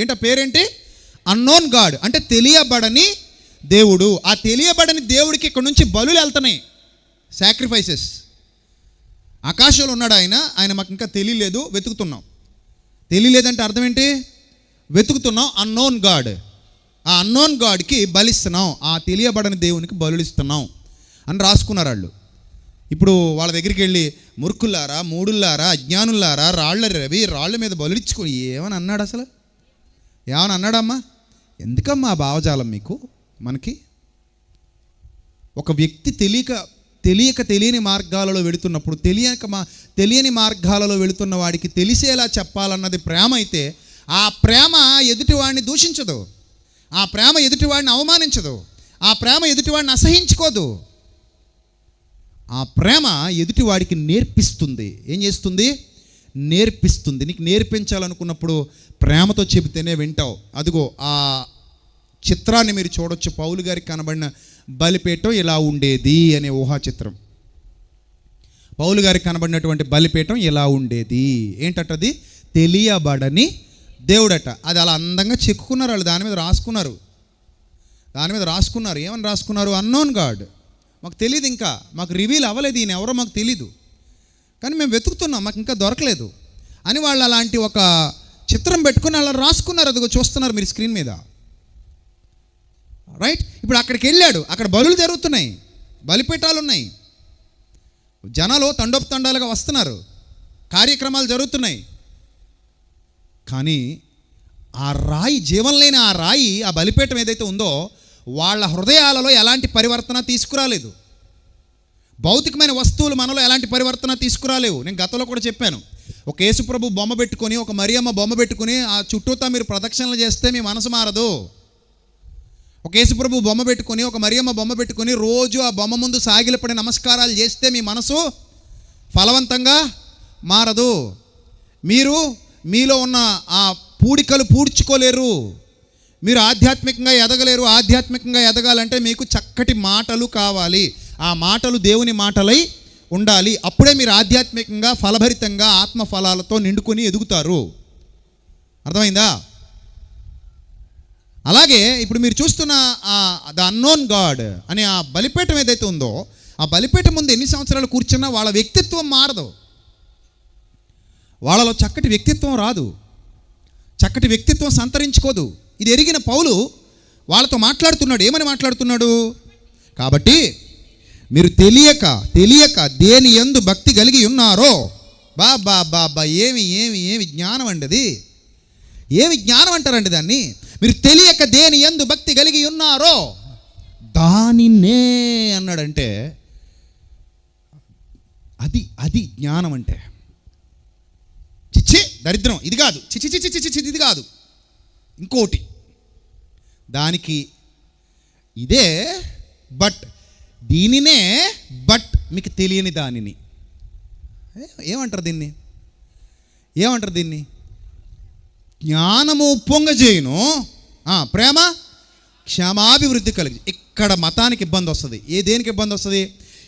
ఏంటా పేరేంటి? అన్నోన్ గాడ్ అంటే తెలియబడని దేవుడు. ఆ తెలియబడని దేవుడికి ఇక్కడ నుంచి బలులు వెళ్తున్నాయి, సాక్రిఫైసెస్. ఆకాశంలో ఉన్నాడు ఆయన మాకు ఇంకా తెలియలేదు, వెతుకుతున్నాం. తెలియలేదంటే అర్థం ఏంటి? వెతుకుతున్నాం. అన్నోన్ గాడ్, ఆ అన్నోన్ గాడ్కి బలిస్తున్నాం, ఆ తెలియబడని దేవునికి బలులిస్తున్నాం అని రాసుకున్నారు వాళ్ళు. ఇప్పుడు వాళ్ళ దగ్గరికి వెళ్ళి మురుకుల్లారా, మూడుల్లారా, అజ్ఞానుల్లారా, రాళ్ళ మీద బలులిచ్చుకో ఏమని అన్నాడు? అసలు ఏమని అన్నాడమ్మా? ఎందుకమ్మా భావజాలం మీకు? మనకి ఒక వ్యక్తి తెలియక తెలియని మార్గాలలో వెళుతున్నప్పుడు తెలియని మార్గాలలో వెళుతున్న వాడికి తెలిసేలా చెప్పాలన్నది ప్రేమ అయితే, ఆ ప్రేమ ఎదుటివాడిని దూషించదు, ఆ ప్రేమ ఎదుటివాడిని అవమానించదు, ఆ ప్రేమ ఎదుటివాడిని అసహించుకోదు. ఆ ప్రేమ ఎదుటివాడికి నేర్పిస్తుంది. ఏం చేస్తుంది? నేర్పిస్తుంది. నీకు నేర్పించాలనుకున్నప్పుడు ప్రేమతో చెబితేనే వింటావు. అదిగో ఆ చిత్రాన్ని మీరు చూడొచ్చు. పౌలు గారికి కనబడిన బలిపీఠం ఇలా ఉండేది అనే ఊహా చిత్రం. పౌలు గారికి కనబడినటువంటి బలిపీఠం ఇలా ఉండేది. ఏంటది? తెలియబడని దేవుడట. అది అలా అందంగా చెక్కుకున్నారు వాళ్ళు, దాని మీద రాసుకున్నారు. ఏమని రాసుకున్నారు? Unknown God. మాకు తెలియదు, ఇంకా మాకు రివీల్ అవ్వలేదు, ఈయన ఎవరో మాకు తెలీదు, కానీ మేము వెతుకుతున్నాం, మాకు ఇంకా దొరకలేదు అని వాళ్ళు అలాంటి ఒక చిత్రం పెట్టుకుని అలా రాసుకున్నారు. అదిగో చూస్తున్నారు మీరు స్క్రీన్ మీద, రైట్? ఇప్పుడు అక్కడికి వెళ్ళాడు, అక్కడ బలులు జరుగుతున్నాయి, బలిపీఠాలు ఉన్నాయి, జనాలు తండోపతండాలుగా వస్తున్నారు, కార్యక్రమాలు జరుగుతున్నాయి. కానీ ఆ రాయి, జీవం లేని ఆ రాయి, ఆ బలిపీఠం ఏదైతే ఉందో వాళ్ళ హృదయాలలో ఎలాంటి పరివర్తన తీసుకురాలేదు. భౌతికమైన వస్తువులు మనలో ఎలాంటి పరివర్తన తీసుకురాలేవు. నేను గతంలో కూడా చెప్పాను, ఒక యేసుప్రభు బొమ్మ పెట్టుకొని, ఒక మరియమ్మ బొమ్మ పెట్టుకొని ఆ చుట్టూతా మీరు ప్రదక్షిణలు చేస్తే మీ మనసు మారదు. ఒక యేసుప్రభు బొమ్మ పెట్టుకొని, ఒక మరియమ్మ బొమ్మ పెట్టుకొని రోజు ఆ బొమ్మ ముందు సాగిలపడి నమస్కారాలు చేస్తే మీ మనసు ఫలవంతంగా మారదు. మీరు మీలో ఉన్న ఆ పూడికలు పూడ్చుకోలేరు. మీరు ఆధ్యాత్మికంగా ఎదగలేరు. ఆధ్యాత్మికంగా ఎదగాలంటే మీకు చక్కటి మాటలు కావాలి. ఆ మాటలు దేవుని మాటలై ఉండాలి. అప్పుడే మీరు ఆధ్యాత్మికంగా ఫలభరితంగా ఆత్మ ఫలాలతో నిండుకొని ఎదుగుతారు. అర్థమైందా? అలాగే ఇప్పుడు మీరు చూస్తున్న ద అన్నోన్ గాడ్ అనే ఆ బలిపీఠం ఏదైతే ఉందో, ఆ బలిపీఠం ముందు ఎన్ని సంవత్సరాలు కూర్చున్నా వాళ్ళ వ్యక్తిత్వం మారదు. వాళ్ళలో చక్కటి వ్యక్తిత్వం రాదు, చక్కటి వ్యక్తిత్వం సంతరించుకోదు. ఇది ఎరిగిన పౌలు వాళ్ళతో మాట్లాడుతున్నాడు. ఏమని మాట్లాడుతున్నాడు? కాబట్టి మీరు తెలియక దేని యందు భక్తి కలిగి ఉన్నారో, బాబా ఏమి జ్ఞానం అండి అది, ఏమి జ్ఞానం అంటారండి దాన్ని. మీరు తెలియక దేని యందు భక్తి కలిగి ఉన్నారో దానినే అన్నాడంటే అది జ్ఞానం అంటే. చిచ్చి దరిద్రం ఇది కాదు, చిచి ఇది కాదు, ఇంకోటి దానికి ఇదే, బట్ దీనినే, బట్ మీకు తెలియని దానిని ఏమంటారు దీన్ని? జ్ఞానము పొంగజేయును, ప్రేమ క్షమాభివృద్ధి కలిగి. ఇక్కడ మతానికి ఇబ్బంది వస్తుంది. దేనికి ఇబ్బంది వస్తుంది?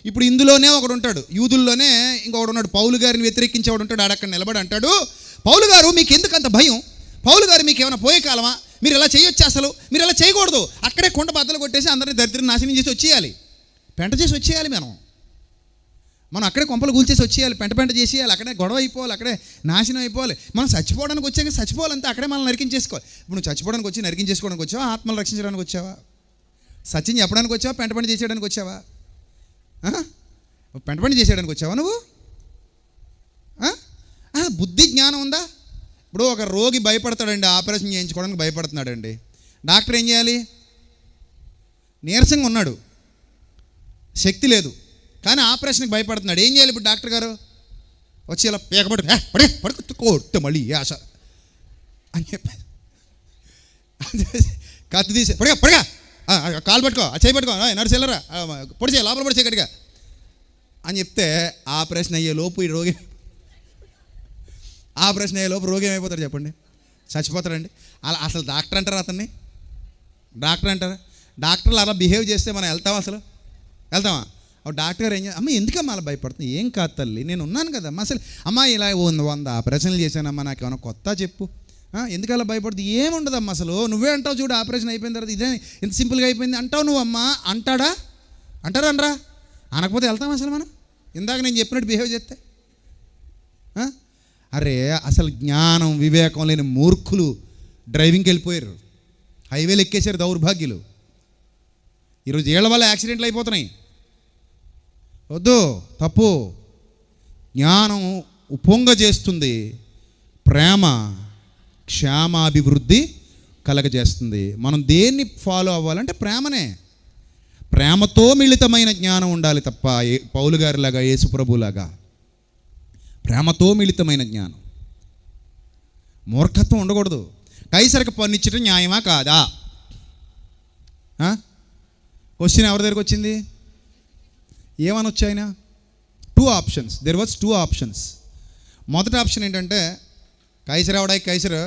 ఇప్పుడు ఇందులోనే ఒకడు ఉంటాడు, యూదుల్లోనే ఇంకొకడు ఉన్నాడు, పౌలు గారిని వ్యతిరేకించేవాడు ఉంటాడు. ఆడక్కడ నిలబడి అంటాడు, పౌలు గారు మీకు ఎందుకు అంత భయం? పౌలు గారు మీకు ఏమైనా పోయే కాలమా? మీరు ఎలా చేయొచ్చు, అసలు మీరు ఎలా చేయకూడదు. అక్కడే కొండ బద్దలు కొట్టేసి అందరినీ దరిద్రం నాశనం చేసి వచ్చేయాలి, పెంట చేసి వచ్చేయాలి. మనం అక్కడే కొంపలు కూల్చేసి వచ్చేయాలి, పెంట చేసేయాలి, అక్కడే గొడవ అయిపోవాలి, అక్కడే నాశనం అయిపోవాలి. మనం చచ్చిపోవడానికి వచ్చాక చచ్చిపోవాలంటే అక్కడే మనం నరికించేసుకోవాలి. ఇప్పుడు నువ్వు చచ్చిపోవడానికి వచ్చి నరికించేసుకోవడానికి వచ్చావా? ఆత్మలు రక్షించడానికి వచ్చావా? సత్యం చెప్పడానికి వచ్చావా? పెంట చేసేయడానికి వచ్చావా? పెంట చేసేయడానికి వచ్చావా నువ్వు? బుద్ధి జ్ఞానం ఉందా? ఇప్పుడు ఒక రోగి భయపడతాడండి, ఆపరేషన్ చేయించుకోవడానికి భయపడుతున్నాడండి. డాక్టర్ ఏం చేయాలి? నీరసంగా ఉన్నాడు, శక్తి లేదు, కానీ ఆపరేషన్కి భయపడుతున్నాడు. ఏం చేయాలి ఇప్పుడు డాక్టర్ గారు? వచ్చి ఇలా పడుకోట్టు మళ్ళీ ఆశ అని చెప్పి కత్తి తీసే పడగా కాలు పట్టుకో, చేయి పట్టుకో, నర్సు వెళ్ళరా, పొడిచే లోపల పొడిచే గట్టిగా అని చెప్తే ఆపరేషన్ అయ్యే లోపు రోగి ఏమైపోతాడు చెప్పండి? చచ్చిపోతాడండి. అలా అసలు డాక్టర్ అంటారా అతన్ని? డాక్టర్ అంటారా? డాక్టర్లు అలా బిహేవ్ చేస్తే మనం వెళ్తామా? వెళ్తామా? డాక్టర్ గారు ఏం చేయాలి? అమ్మ ఎందుకమ్మా అలా భయపడుతుంది? ఏం కాదు తల్లి, నేను ఉన్నాను కదా అమ్మ. అసలు అమ్మ ఇలా 100 ఆపరేషన్లు చేశానమ్మా, నాకు ఏమైనా కొత్త చెప్పు, ఎందుకు అలా భయపడుతుంది? ఏముండదమ్మా, అసలు నువ్వే అంటావు చూడు, ఆపరేషన్ అయిపోయిన తర్వాత ఇదే ఎంత సింపుల్గా అయిపోయింది అంటావు నువ్వు. అమ్మ అంటారా అనరా? అనకపోతే వెళ్తాం అసలు మనం? ఇందాక నేను చెప్పినట్టు బిహేవ్ చేస్తే? అరే అసలు జ్ఞానం వివేకం లేని మూర్ఖులు డ్రైవింగ్కి వెళ్ళిపోయారు, హైవేలు ఎక్కేశారు దౌర్భాగ్యులు. ఈరోజు ఏళ్ల వల్ల యాక్సిడెంట్లు అయిపోతున్నాయి. వద్దు, తప్పు. జ్ఞానం ఉప్పొంగజేస్తుంది, ప్రేమ క్షేమాభివృద్ధి కలగజేస్తుంది. మనం దేన్ని ఫాలో అవ్వాలంటే ప్రేమనే. ప్రేమతో మిళితమైన జ్ఞానం ఉండాలి తప్ప పౌలు గారిలాగా యేసుప్రభులాగా ప్రేమతో మిళితమైన జ్ఞానం. మూర్ఖత్వం ఉండకూడదు. కైసరికి పన్నిచ్చటం న్యాయమా కాదా? క్వశ్చన్ ఎవరి దగ్గరికి వచ్చింది? ఏమని వచ్చాయన? 2 ఆప్షన్స్. There was 2 options. మొదటి ఆప్షన్ ఏంటంటే, కైసర్ ఎవడాయి కైసర్,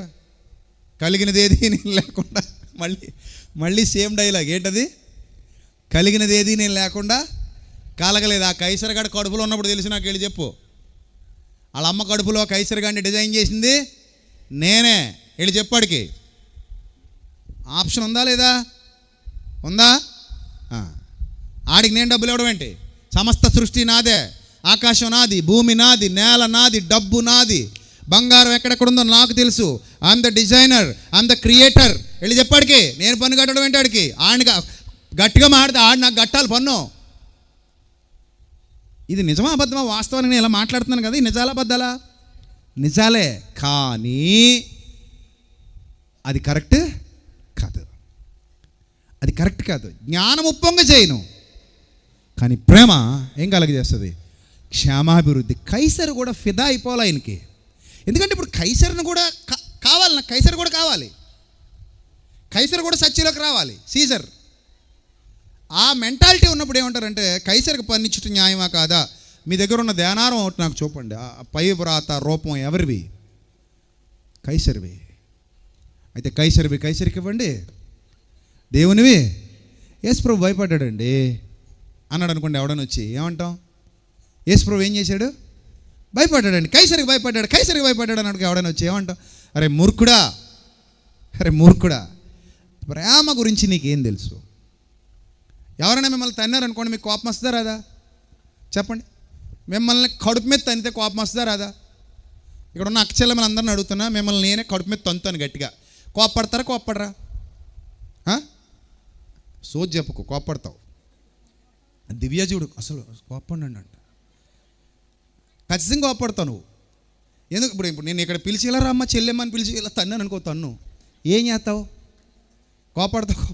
కలిగినదేది నేను లేకుండా, మళ్ళీ సేమ్ డైలాగ్. ఏంటది? కలిగినదేది నేను లేకుండా కలగలేదు. ఆ కైసర్ గారి కడుపులో ఉన్నప్పుడు తెలిసి నాకు వెళ్ళి చెప్పు. వాళ్ళ అమ్మ కడుపులో కైసర్ గారిని డిజైన్ చేసింది నేనే. వెళ్ళి చెప్పాడికి. ఆప్షన్ ఉందా లేదా? ఉందా? ఆడికి నేను డబ్బులు ఇవ్వడం ఏంటి? సమస్త సృష్టి నాదే, ఆకాశం నాది, భూమి నాది, నేల నాది, డబ్బు నాది, బంగారం ఎక్కడెక్కడుందో నాకు తెలుసు. I'm the designer, I'm the creator. వెళ్ళి చెప్పాడికి. నేను పన్ను కట్టడం ఏంటి? ఆడికి ఆడికి గట్టిగా మాడితే ఆడు నాకు కట్టాలి పన్ను. ఇది నిజమా అబద్ధమా? వాస్తవానికి నేను ఇలా మాట్లాడుతున్నాను కదా, ఇది నిజాలా అబద్ధాలా? నిజాలే, కానీ అది కరెక్ట్ కాదు. అది కరెక్ట్ కాదు. జ్ఞానం ఉప్పొంగ చేయను, కానీ ప్రేమ ఏం కలగజేస్తుంది? క్షేమాభివృద్ధి. కైసర్ కూడా ఫిదా అయిపోవాలి ఆయనకి. ఎందుకంటే ఇప్పుడు కైసర్ని కూడా కావాలి, నాకు కైసర్ కూడా కావాలి. కైసర్ కూడా సత్యలోకి రావాలి. సీజర్ ఆ మెంటాలిటీ ఉన్నప్పుడు ఏమంటారంటే, కైసర్కి పన్నిచ్చుట న్యాయమా కాదా? మీ దగ్గర ఉన్న ధ్యానారం ఒకటి నాకు చూపండి. ఆ పై వ్రాత రూపం ఎవరివి? కైసర్వి. అయితే కైసరికి ఇవ్వండి, దేవునివి. యేసుప్రభు భయపడ్డాడండి అన్నాడు అనుకోండి. ఎవడని వచ్చి ఏమంటాం? యేసుప్రభు ఏం చేశాడు? భయపడ్డాడండి. కైసరికి భయపడ్డాడు అన్నాడు. ఎవడని వచ్చి ఏమంటాం? అరే మూర్ఖుడా, ప్రేమ గురించి నీకేం తెలుసు? ఎవరైనా మిమ్మల్ని తన్నారనుకోండి, మీకు కోపం వస్తుందా రాదా? చెప్పండి. మిమ్మల్ని కడుపు మీద తన్నితే కోపం వస్తుందా రాదా? ఇక్కడ ఉన్న అక్కచెల్లెమ్మలు అందరిని అడుగుతున్నా, మిమ్మల్ని నేనే కడుపు మీద తంతాను గట్టిగా. కోప్పడతారా కోప్పడరా? సోజ్ చెప్పకు, కోప్పడతావు. దివ్య చూడు, అసలు కోప్పడండి అంట. ఖచ్చితంగా కోప్పడతావు నువ్వు. ఎందుకు? ఇప్పుడు నేను ఇక్కడ పిలిచి ఇలా రమ్మ చెల్లెమ్మని పిలిచి ఇలా తన్నాను అనుకో, తన్ను ఏం చేస్తావు? కోప్పడతావు.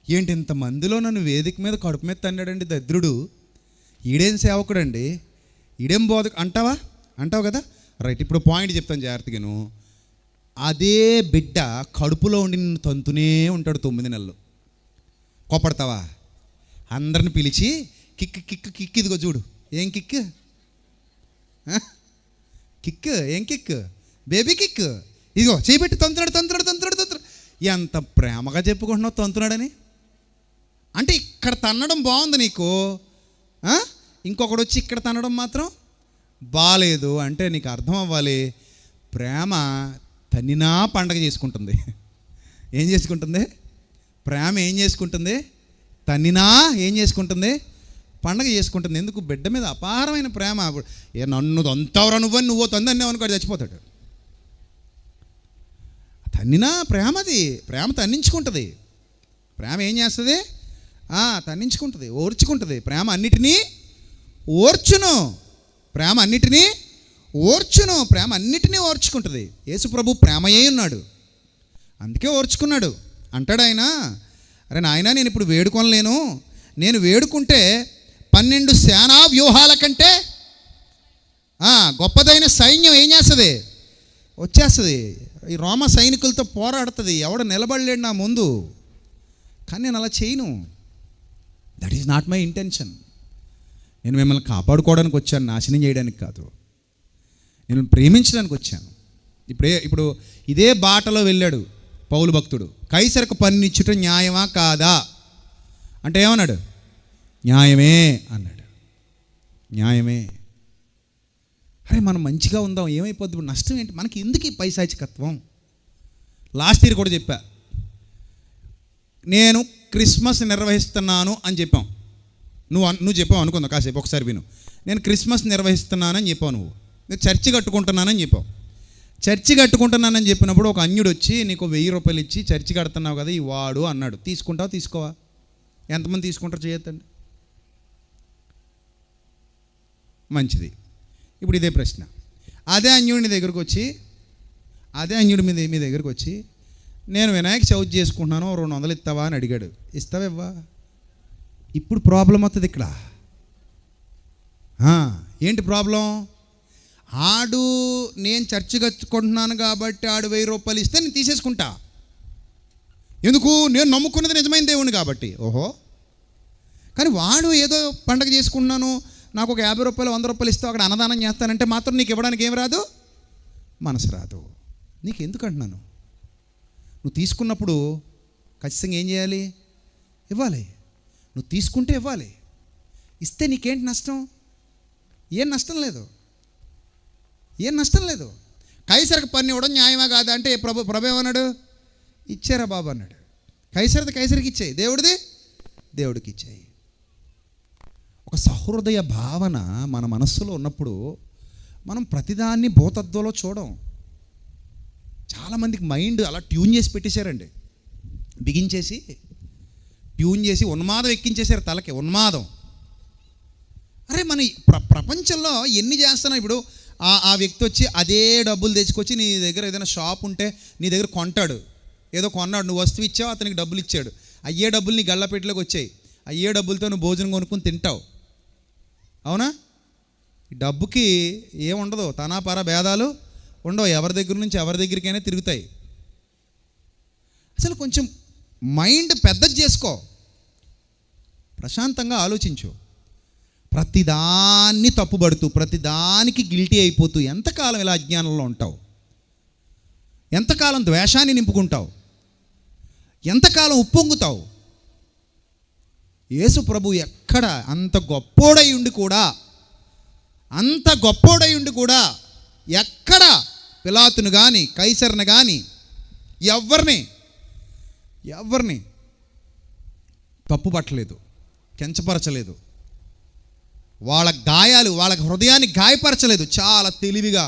ఏంటి ఇంతమందిలో నన్ను వేదిక మీద కడుపు మీద తన్నాడండి దరిద్రుడు, ఈడేం సేవకుడండి, ఈడేం బోధకు అంటావు కదా. రైట్, ఇప్పుడు పాయింట్ చెప్తాను జాగ్రత్తగాను. అదే బిడ్డ కడుపులో ఉండి నిన్ను తంతునే ఉంటాడు 9 నెలలు. కోపడతావా? అందరిని పిలిచి కిక్ ఇదిగో చూడు. ఏం కిక్? ఏం కిక్? Baby kick. ఇదిగో చేపెట్టి తంతున్నాడు. ఎంత ప్రేమగా చెప్పుకుంటున్నావు తంతున్నాడని. అంటే ఇక్కడ తన్నడం బాగుంది నీకు, ఇంకొకడు వచ్చి ఇక్కడ తన్నడం మాత్రం బాలేదు అంటే నీకు అర్థం అవ్వాలి. ప్రేమ తన్నినా పండగ చేసుకుంటుంది. ఏం చేసుకుంటుంది? ప్రేమ ఏం చేసుకుంటుంది? తన్నినా ఏం చేసుకుంటుంది? పండగ చేసుకుంటుంది. ఎందుకు? బిడ్డ మీద అపారమైన ప్రేమ. నన్ను తంతావురా నువ్వని నువ్వు తందన్నావు అనుకోడు, చచ్చిపోతాడు. తన్నినా ప్రేమది. ప్రేమ తన్నించుకుంటుంది. ప్రేమ ఏం చేస్తుంది? తన్నించుకుంటుంది, ఓర్చుకుంటుంది. ప్రేమ అన్నిటినీ ఓర్చును. ప్రేమ అన్నిటినీ ఓర్చుకుంటుంది. యేసుప్రభు ప్రేమయే ఉన్నాడు, అందుకే ఓర్చుకున్నాడు. అంటాడు ఆయన, అరే నాయనా నేను ఇప్పుడు వేడుకొనలేను, నేను వేడుకుంటే 12 సేనా వ్యూహాల కంటే గొప్పదైన సైన్యం ఏం చేస్తుంది? వచ్చేస్తుంది. ఈ రోమ సైనికులతో పోరాడుతుంది. ఎవడు నిలబడలేడు నా ముందు. కానీ నేను అలా చేయను. That is not my intention. నేను మిమ్మల్ని కాపాడుకోవడానికి వచ్చాను, నాశనం చేయడానికి కాదు. నేను ప్రేమించడానికి వచ్చాను. ఇప్పుడు ఇదే బాటలో వెళ్ళాడు పౌలు భక్తుడు. కైసరకు పన్నిచ్చుట న్యాయమా కాదా అంటే ఏమన్నాడు? న్యాయమే అన్నాడు. న్యాయమే. అరే మనం మంచిగా ఉందాం, ఏమైపోద్ది? ఇప్పుడు నష్టం ఏంటి మనకి? ఎందుకు ఈ పైశాచికత్వం? లాస్ట్ ఇయర్ కూడా చెప్పా, నేను క్రిస్మస్ నిర్వహిస్తున్నాను అని చెప్పాం. నువ్వు చెప్పావు అనుకుందాం, కాసేపు ఒకసారి విను. నేను క్రిస్మస్ నిర్వహిస్తున్నానని చెప్పావు. నేను చర్చి కట్టుకుంటున్నానని చెప్పావు. చర్చి కట్టుకుంటున్నానని చెప్పినప్పుడు ఒక అన్యుడు వచ్చి నీకు 1000 రూపాయలు ఇచ్చి చర్చి కడుతున్నావు కదా ఈ వాడు అన్నాడు. తీసుకుంటావా తీసుకోవా? ఎంతమంది తీసుకుంటారు? చేయొద్దండి. మంచిది. ఇప్పుడు ఇదే ప్రశ్న. అదే అన్యుడి మీ దగ్గరకు వచ్చి నేను వినాయక చవితి చేసుకుంటున్నాను, 200 ఇస్తావా అని అడిగాడు. ఇస్తావా? ఇప్పుడు ప్రాబ్లం వస్తుంది ఇక్కడ. ఏంటి ప్రాబ్లం? ఆడు నేను చర్చి కట్టుకుంటున్నాను కాబట్టి ఆడు 1000 రూపాయలు ఇస్తే నేను తీసేసుకుంటా. ఎందుకు? నేను నమ్ముకున్నది నిజమైన దేవుని కాబట్టి. ఓహో, కానీ వాడు ఏదో పండగ చేసుకుంటున్నాను, నాకు ఒక 50 రూపాయలు 100 రూపాయలు ఇస్తావు, అక్కడ అన్నదానం చేస్తానంటే మాత్రం నీకు ఇవ్వడానికి ఏం రాదు? మనసు రాదు. నీకు ఎందుకు అంటున్నాను? నువ్వు తీసుకున్నప్పుడు ఖచ్చితంగా ఏం చేయాలి? ఇవ్వాలి. నువ్వు తీసుకుంటే ఇవ్వాలి. ఇస్తే నీకేంటి నష్టం? ఏం నష్టం లేదు, ఏం నష్టం లేదు. కైసరికి పన్ను ఇవ్వడం న్యాయమా కాదా అంటే ప్రభు ఏమన్నాడు? ఇచ్చారా బాబు అన్నాడు. కైసరిది కైసరికి ఇచ్చేయి, దేవుడిది దేవుడికి ఇచ్చేయి. ఒక సహృదయ భావన మన మనస్సులో ఉన్నప్పుడు మనం ప్రతిదాన్ని భూతత్వంలో చూడం. చాలామందికి మైండ్ అలా ట్యూన్ చేసి పెట్టేశారండి, బిగించేసి ట్యూన్ చేసి ఉన్మాదం ఎక్కించేశారు తలకి. ఉన్మాదం. అరే మన ప్రపంచంలో ఎన్ని చేస్తున్నాం. ఇప్పుడు ఆ వ్యక్తి వచ్చి అదే డబ్బులు తెచ్చుకొచ్చి నీ దగ్గర ఏదైనా షాప్ ఉంటే నీ దగ్గర కొంటాడు, ఏదో కొన్నాడు, నువ్వు వస్తువు ఇచ్చావు, అతనికి డబ్బులు ఇచ్చాడు. అయ్యే డబ్బులు నీ గళ్ళపెట్టిలోకి వచ్చాయి, అయ్యే డబ్బులతో నువ్వు భోజనం కొనుక్కుని తింటావు. అవునా? ఈ డబ్బుకి ఏముండదు, తనాపర భేదాలు ఉండవు, ఎవరి దగ్గర నుంచి ఎవరి దగ్గరికైనా తిరుగుతాయి. అసలు కొంచెం మైండ్ పెద్దది చేసుకో, ప్రశాంతంగా ఆలోచించు. ప్రతిదాన్ని తప్పుబడుతూ ప్రతిదానికి గిల్టీ అయిపోతూ ఎంతకాలం ఇలా అజ్ఞానంలో ఉంటావు? ఎంతకాలం ద్వేషాన్ని నింపుకుంటావు? ఎంతకాలం ఉప్పొంగుతావు? యేసు ప్రభు ఎక్కడ అంత గొప్పోడై ఉండి కూడా ఎక్కడ పిలాతును కానీ కైసర్ని కానీ ఎవరిని తప్పుపట్టలేదు, కెంచపరచలేదు. వాళ్ళ గాయాలు వాళ్ళ హృదయాన్ని గాయపరచలేదు. చాలా తెలివిగా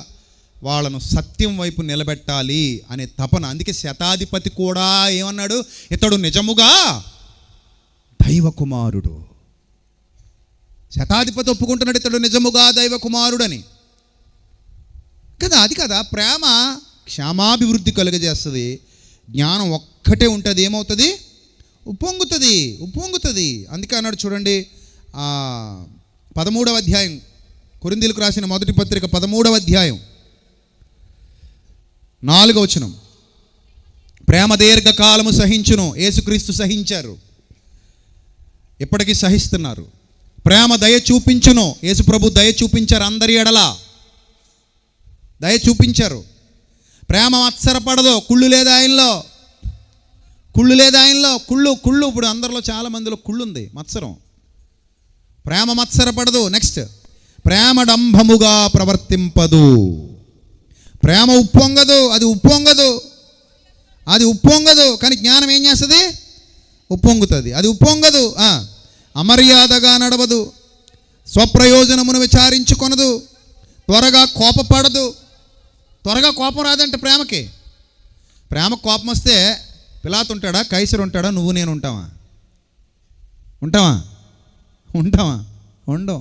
వాళ్ళను సత్యం వైపు నిలబెట్టాలి అనే తపన. అందుకే శతాధిపతి కూడా ఏమన్నాడు? ఇతడు నిజముగా దైవ కుమారుడు. శతాధిపతి ఒప్పుకుంటున్నాడు ఇతడు నిజముగా దైవ కుమారుడని కదా. అది కదా ప్రేమ. క్షేమాభివృద్ధి కలుగజేస్తుంది. జ్ఞానం ఒక్కటే ఉంటుంది, ఏమవుతుంది? ఉప్పొంగుతుంది. అందుకే అన్నాడు చూడండి, 13వ అధ్యాయం, కొరింథీయులకు రాసిన మొదటి పత్రిక 13వ అధ్యాయం 4వ వచనం. ప్రేమ దీర్ఘకాలము సహించును. యేసుక్రీస్తు సహించారు, ఇప్పటికీ సహిస్తున్నారు. ప్రేమ దయ చూపించును. యేసు ప్రభు దయ చూపించారు, అందరి ఎడల దయ చూపించారు. ప్రేమ మత్సరపడదు. కుళ్ళు లేదు ఆయనలో. కుళ్ళు ఇప్పుడు అందరిలో చాలా మందిలో కుళ్ళు ఉంది, మత్సరం. ప్రేమ మత్సరపడదు. నెక్స్ట్, ప్రేమ డంభముగా ప్రవర్తింపదు. ప్రేమ ఉప్పొంగదు. అది ఉప్పొంగదు. కానీ జ్ఞానం ఏం చేస్తుంది? ఉప్పొంగుతుంది. అది ఉప్పొంగదు. అమర్యాదగా నడవదు. స్వప్రయోజనమును విచారించుకొనదు. త్వరగా కోపపడదు. త్వరగా కోపం రాదంటే ప్రేమకి. ప్రేమకు కోపం వస్తే పిలాతు ఉంటాడా, కైసరు ఉంటాడా, నువ్వు నేను ఉంటావా? ఉండం.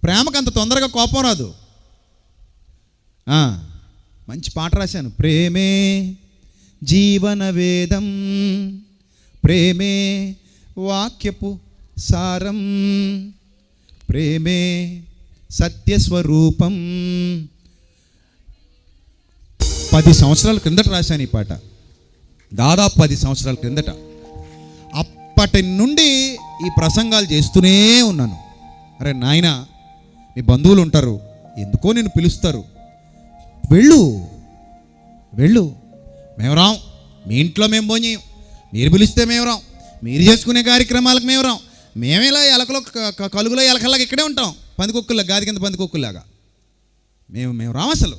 ప్రేమకు అంత తొందరగా కోపం రాదు. మంచి పాట రాశాను. ప్రేమే జీవన వేదం, ప్రేమే వాక్యపు సారం, ప్రేమే సత్యస్వరూపం. 10 సంవత్సరాల క్రిందట రాశాను ఈ పాట, దాదాపు 10 సంవత్సరాల క్రిందట. అప్పటి నుండి ఈ ప్రసంగాలు చేస్తూనే ఉన్నాను. అరే నాయనా, మీ బంధువులు ఉంటారు, ఎందుకో నేను పిలుస్తారు, వెళ్ళు. మేము రాం. మీ ఇంట్లో మేము భోజనం, మీరు పిలిస్తే మేము రాం. మీరు చేసుకునే కార్యక్రమాలకు మేము రాం. మేమేలా ఎలకలో కలుగులో ఎలకల్లాగా ఇక్కడే ఉంటాం, పందికొక్కుల్లా, గాది కింద పందికొక్కుల్లాగా. మేము రాం. అసలు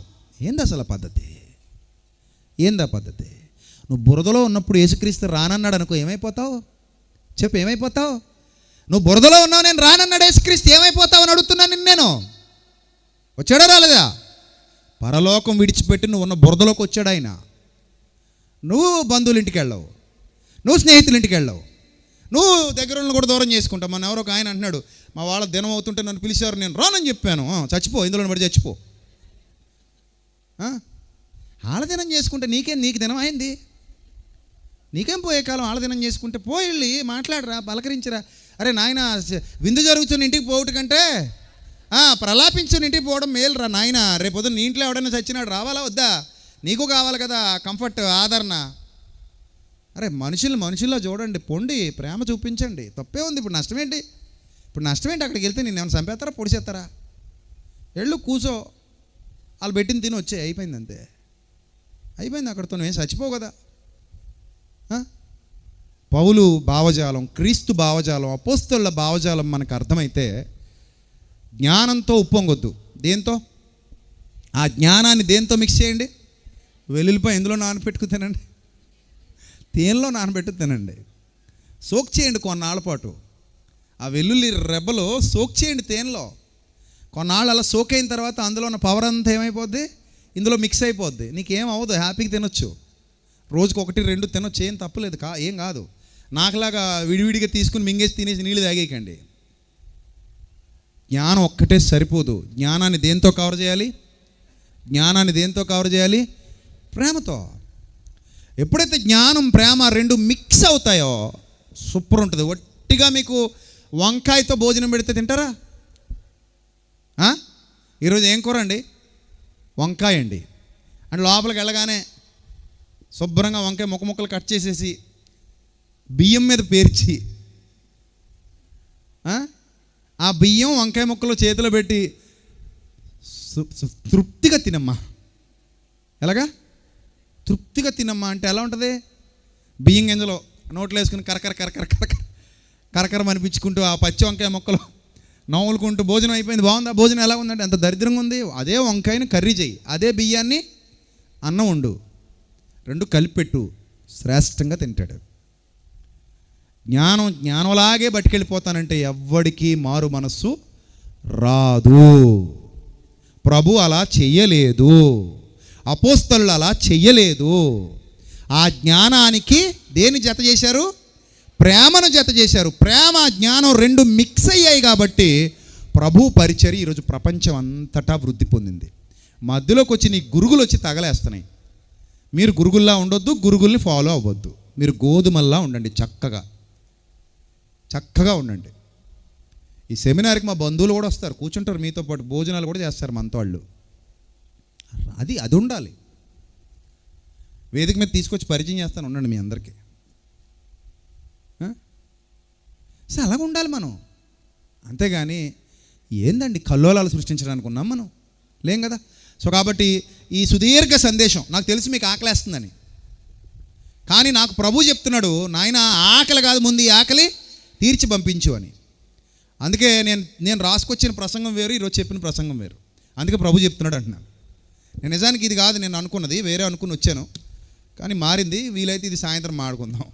ఏందా పద్ధతి? నువ్వు బురదలో ఉన్నప్పుడు యేసుక్రీస్తు రానన్నాడు అనుకో, ఏమైపోతావు? చెప్పు, ఏమైపోతావు? నువ్వు బురదలో ఉన్నావు, నేను రానన్నాడు యేసుక్రీస్తు, ఏమైపోతావు అని అడుగుతున్నాను నేను. వచ్చాడా రాలేదా? పరలోకం విడిచిపెట్టి నువ్వు ఉన్న బురదలోకి వచ్చాడు ఆయన. నువ్వు బంధువుల ఇంటికి వెళ్ళవు, నువ్వు స్నేహితుల ఇంటికి వెళ్ళవు, నువ్వు దగ్గరలను కూడా దూరం చేసుకుంటావు. మన ఎవరో ఒక ఆయన అంటున్నాడు, మా వాళ్ళ దినం అవుతుంటే నన్ను పిలిచారు, నేను రానని చెప్పాను. చచ్చిపో, ఇందులో పడి చచ్చిపో. ఆళ్ళదినం చేసుకుంటే నీకు దినం అయింది? నీకేం పోయే కాలం? ఆళ్ళదినం చేసుకుంటే పోయి వెళ్ళి మాట్లాడరా, పలకరించరా. అరే నాయన, విందు జరుగుతున్న ఇంటికి పోవటం కంటే ప్రలాపించిన ఇంటికి పోవడం మేలు రా నాయన. రేపొద్దు నీ ఇంట్లో ఎవడైనా చచ్చినాడు రావాలా వద్దా? నీకు కావాలి కదా కంఫర్ట్, ఆదరణ. అరే మనుషుల్లో చూడండి, పొండి, ప్రేమ చూపించండి, తప్పే ఉంది. ఇప్పుడు నష్టమేంటి? అక్కడికి వెళ్తే నేను ఏమైనా చంపేస్తారా, పొడిచేస్తారా? వెళ్ళు కూర్చో, వాళ్ళు పెట్టిన తిని వచ్చే, అయిపోయింది, అంతే అయిపోయింది. అక్కడితో నువ్వేం చచ్చిపోవు కదా. పౌలు భావజాలం, క్రీస్తు భావజాలం, అపోస్తలుల భావజాలం మనకు అర్థమైతే జ్ఞానంతో ఉప్పొంగొద్దు. దేంతో? ఆ జ్ఞానాన్ని దేంతో మిక్స్ చేయండి? వెల్లుల్లిపాయ ఎందులో నానబెట్టుకు తినండి, తేనెలో నానబెట్టు తినండి, సోక్ చేయండి కొన్నాళ్ళ పాటు. ఆ వెల్లుల్లి రెబ్బలు సోక్ చేయండి తేనెలో. కొన్నాళ్ళు అలా సోక్ అయిన తర్వాత అందులో ఉన్న పవర్ అంతా ఏమైపోద్ది? ఇందులో మిక్స్ అయిపోద్ది. నీకేం అవ్వదు, హ్యాపీగా తినొచ్చు. రోజుకి 1-2 తినొచ్చు, ఏం తప్పలేదు, ఏం కాదు. నాకులాగా విడివిడిగా తీసుకుని మింగేసి తినేసి నీళ్ళు తాగేయకండి. జ్ఞానం ఒక్కటే సరిపోదు. జ్ఞానాన్ని దేంతో కవర్ చేయాలి? ప్రేమతో. ఎప్పుడైతే జ్ఞానం, ప్రేమ రెండు మిక్స్ అవుతాయో సూపర్ ఉంటుంది. ఒట్టిగా మీకు వంకాయతో భోజనం పెడితే తింటారా? ఈరోజు ఏం కూర అండి? వంకాయ అండి అంటే లోపలికి వెళ్ళగానే శుభ్రంగా వంకాయ ముక్కలు కట్ చేసేసి బియ్యం మీద పేర్చి ఆ బియ్యం వంకాయ ముక్కలు చేతిలో పెట్టి తృప్తిగా తినమ్మా. ఎలాగా తృప్తిగా తినమ్మా అంటే ఎలా ఉంటుంది? బియ్యం గింజలో నోట్లో వేసుకుని కరకర అనిపించుకుంటూ ఆ పచ్చి వంకాయ ముక్కలు నవ్వులుకుంటూ భోజనం అయిపోయింది, బాగుందా, భోజనం ఎలా ఉందంటే ఎంత దరిద్రంగా ఉంది. అదే వంకాయని కర్రీ చేయి, అదే బియ్యాన్ని అన్నం వండు, రెండు కలిపెట్టు, శ్రేష్టంగా తింటాడు. జ్ఞానంలాగే బట్టుకెళ్ళిపోతానంటే ఎవ్వడికి మారు మనస్సు రాదు. ప్రభు అలా చెయ్యలేదు, అపోస్తలులు అలా చెయ్యలేదు. ఆ జ్ఞానానికి దేని జత చేశారు? ప్రేమను జత చేశారు. ప్రేమ, జ్ఞానం రెండు మిక్స్ అయ్యాయి కాబట్టి ప్రభు పరిచర్య ఈరోజు ప్రపంచం అంతటా వృద్ధి పొందింది. మధ్యలోకి వచ్చి నీ గురుగులు వచ్చి తగలేస్తున్నాయి. మీరు గురుగుల్లా ఉండొద్దు, గురుగుల్ని ఫాలో అవ్వద్దు. మీరు గోధుమల్లా ఉండండి, చక్కగా ఉండండి. ఈ సెమినార్కి మా బంధువులు కూడా వస్తారు, కూర్చుంటారు మీతో పాటు, భోజనాలు కూడా చేస్తారు మనతో వాళ్ళు. అది ఉండాలి. వేదిక మీద తీసుకొచ్చి పరిచయం చేస్తాను, ఉండండి మీ అందరికీ. సో అలాగ ఉండాలి మనం. అంతేగాని ఏందండి కల్లోలాలు సృష్టించడానికి ఉన్నాం మనం, లేం కదా. సో కాబట్టి ఈ సుదీర్ఘ సందేశం నాకు తెలిసి మీకు ఆకలేస్తుందని, కానీ నాకు ప్రభు చెప్తున్నాడు, నాయన ఆకలి కాదు, ముందు ఈ ఆకలి తీర్చి పంపించు అని. అందుకే నేను రాసుకొచ్చిన ప్రసంగం వేరు, ఈరోజు చెప్పిన ప్రసంగం వేరు. అందుకే ప్రభు చెప్తున్నాడు అంటున్నాను. నేను నిజానికి ఇది కాదు నేను అనుకున్నది, వేరే అనుకుని వచ్చాను, కానీ మారింది. వీలైతే ఇది సాయంత్రం మాడుకుందాం.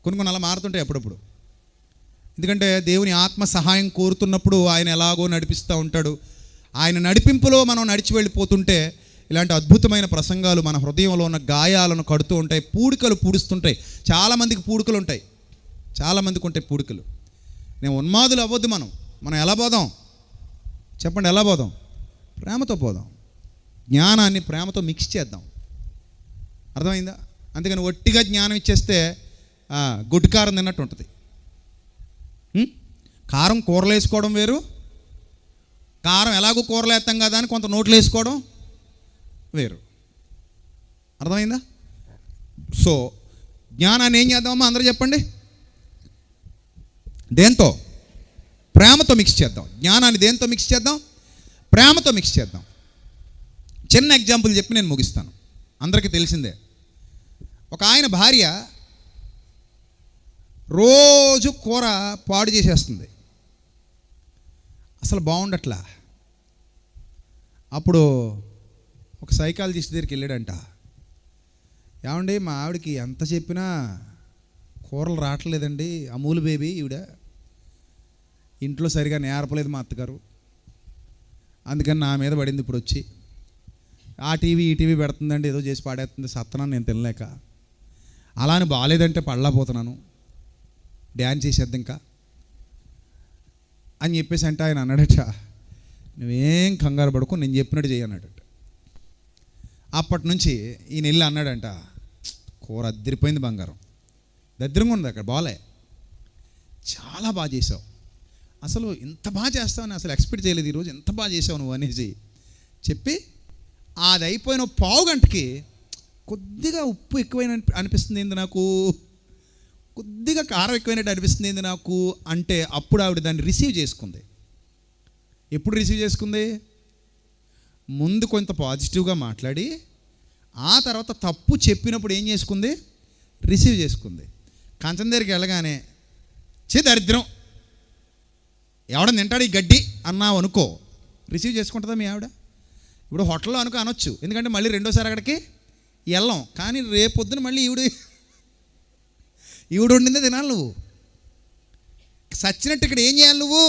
కొన్ని అలా మారుతుంటాయి అప్పుడప్పుడు. ఎందుకంటే దేవుని ఆత్మ సహాయం కోరుతున్నప్పుడు ఆయన ఎలాగో నడిపిస్తూ ఉంటాడు. ఆయన నడిపింపులో మనం నడిచి వెళ్ళిపోతుంటే ఇలాంటి అద్భుతమైన ప్రసంగాలు మన హృదయంలో ఉన్న గాయాలను కడుతూ ఉంటాయి, పూడికలు పూడుస్తుంటాయి. చాలామందికి పూడికలు ఉంటాయి, చాలామందికి ఉంటాయి పూడికలు. నేను ఉన్మాదులు అవ్వద్దు. మనం ఎలా పోదాం చెప్పండి? ఎలా పోదాం? ప్రేమతో పోదాం. జ్ఞానాన్ని ప్రేమతో మిక్స్ చేద్దాం. అర్థమైందా? అందుకని ఒట్టిగా జ్ఞానం ఇచ్చేస్తే గుడ్డు కారం తిన్నట్టు ఉంటుంది. కారం కూరలు వేసుకోవడం వేరు, కారం ఎలాగో కూరలు వేస్తాం కదా అని కొంత నోట్లు వేసుకోవడం వేరు. అర్థమైందా? సో జ్ఞానాన్ని ఏం చేద్దామమ్మా అందరూ చెప్పండి? దేంతో? ప్రేమతో మిక్స్ చేద్దాం. జ్ఞానాన్ని దేంతో మిక్స్ చేద్దాం? ప్రేమతో మిక్స్ చేద్దాం. చిన్న ఎగ్జాంపుల్ చెప్పి నేను ముగిస్తాను. అందరికీ తెలిసిందే, ఒక ఆయన భార్య రోజు కూర పాడు చేసేస్తుంది, అసలు బాగుండట్లా. అప్పుడు ఒక సైకాలజిస్ట్ దగ్గరికి వెళ్ళాడంట. ఏమండి మా ఆవిడకి ఎంత చెప్పినా కూరలు రావట్లేదండి, అమూల్ బేబీ ఈవిడ, ఇంట్లో సరిగా నేర్పలేదు మా అత్తగారు, అందుకని నా మీద పడింది. ఇప్పుడు వచ్చి ఆ టీవీ ఈ టీవీ పెడుతుందండి, ఏదో చేసి పాడేస్తుంది, సత్తనాన్ని నేను తినలేక, అలానే బాగాలేదంటే పడలేకపోతున్నాను, డ్యాన్స్ చేసేద్దాం ఇంకా అని చెప్పేసి అంటే ఆయన అన్నాడట, నువ్వేం కంగారు పడుకో, నేను చెప్పినట్టు చేయన్నాడట. అప్పటి నుంచి ఈయన వెళ్ళి అన్నాడంట, కూర అద్దరిపోయింది బంగారం, దరిద్రంగా ఉంది అక్కడ, బాలే, చాలా బాగా చేసావు, అసలు ఇంత బాగా చేస్తావని అసలు ఎక్స్పెక్ట్ చేయలేదు, ఈరోజు ఎంత బాగా చేసావు నువ్వు అనేసి చెప్పి అది అయిపోయిన పావు గంటకి కొద్దిగా ఉప్పు ఎక్కువైన అనిపిస్తుంది ఏంది నాకు, కొద్దిగా కారం ఎక్కువైనట్టు అనిపిస్తుంది ఏంది నాకు అంటే అప్పుడు ఆవిడ దాన్ని రిసీవ్ చేసుకుంది. ఎప్పుడు రిసీవ్ చేసుకుంది? ముందు కొంత పాజిటివ్గా మాట్లాడి ఆ తర్వాత తప్పు చెప్పినప్పుడు ఏం చేసుకుంది? రిసీవ్ చేసుకుంది. కంచం దగ్గరికి వెళ్ళగానే దరిద్రం ఎవడని తింటాడు ఈ గడ్డి అన్నావు అనుకో, రిసీవ్ చేసుకుంటుందా మీ ఆవిడ? ఇప్పుడు హోటల్లో అనొచ్చు, ఎందుకంటే మళ్ళీ రెండోసారి అక్కడికి వెళ్ళాం. కానీ రేపొద్దున మళ్ళీ ఈవిడ వండిందే తినాలి. నువ్వు సచ్చినట్టు ఇక్కడ ఏం చేయాలి? నువ్వు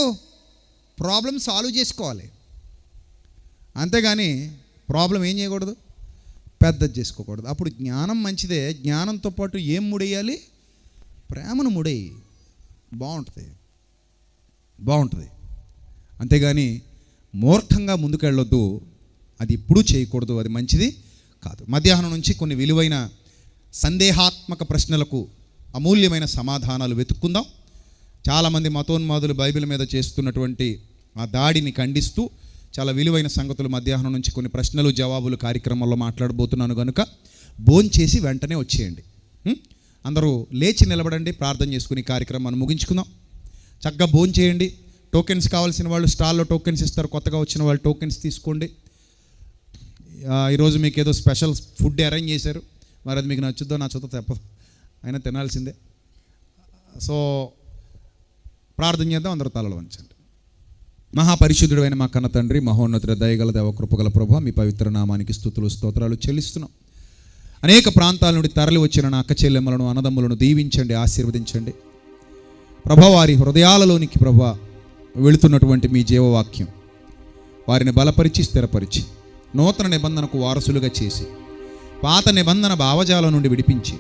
ప్రాబ్లం సాల్వ్ చేసుకోవాలి, అంతేగాని ప్రాబ్లం ఏం చేయకూడదు, పెద్దది చేసుకోకూడదు. అప్పుడు జ్ఞానం మంచిదే, జ్ఞానంతో పాటు ఏం ముడేయాలి? ప్రేమను ముడేయి, బాగుంటుంది. అంతేగాని మూర్ఖంగా ముందుకెళ్ళొద్దు, అది ఎప్పుడూ చేయకూడదు, అది మంచిది కాదు. మధ్యాహ్నం నుంచి కొన్ని విలువైన సందేహాత్మక ప్రశ్నలకు అమూల్యమైన సమాధానాలు వెతుక్కుందాం. చాలామంది మతోన్మాదులు బైబిల్ మీద చేస్తున్నటువంటి ఆ దాడిని ఖండిస్తూ చాలా విలువైన సంగతులు మధ్యాహ్నం నుంచి కొన్ని ప్రశ్నలు జవాబులు కార్యక్రమంలో మాట్లాడబోతున్నాను కనుక భోంచేసి వెంటనే వచ్చేయండి. అందరూ లేచి నిలబడండి, ప్రార్థన చేసుకుని కార్యక్రమాన్ని ముగించుకుందాం. చక్కగా భోంచేయండి. టోకెన్స్ కావాల్సిన వాళ్ళు స్టాల్లో టోకెన్స్ ఇస్తారు, కొత్తగా వచ్చిన వాళ్ళు టోకెన్స్ తీసుకోండి. ఈరోజు మీకు ఏదో స్పెషల్ ఫుడ్ అరేంజ్ చేశారు, మరి అది మీకు నచ్చుద్దో చెప్పదు, అయినా తినాల్సిందే. సో ప్రార్థన చేద్దాం, అందరూ తలలు వంచండి. మహాపరిశుద్ధుడైన మా కన్న తండ్రి, మహోన్నతుడ, దయగల దేవ, కృపగల ప్రభువా, మీ పవిత్ర నామానికి స్తుతులు స్తోత్రాలు చెల్లిస్తున్నాం. అనేక ప్రాంతాల నుండి తరలి వచ్చిన నా అక్క చెల్లెమ్మలను, అన్నదమ్ములను దీవించండి, ఆశీర్వదించండి. ప్రభా, వారి హృదయాలలోనికి ప్రభా వెళుతున్నటువంటి మీ జీవవాక్యం వారిని బలపరిచి స్థిరపరిచి నూతన నిబంధనకు వారసులుగా చేసి పాత నిబంధన భావజాలం నుండి విడిపించి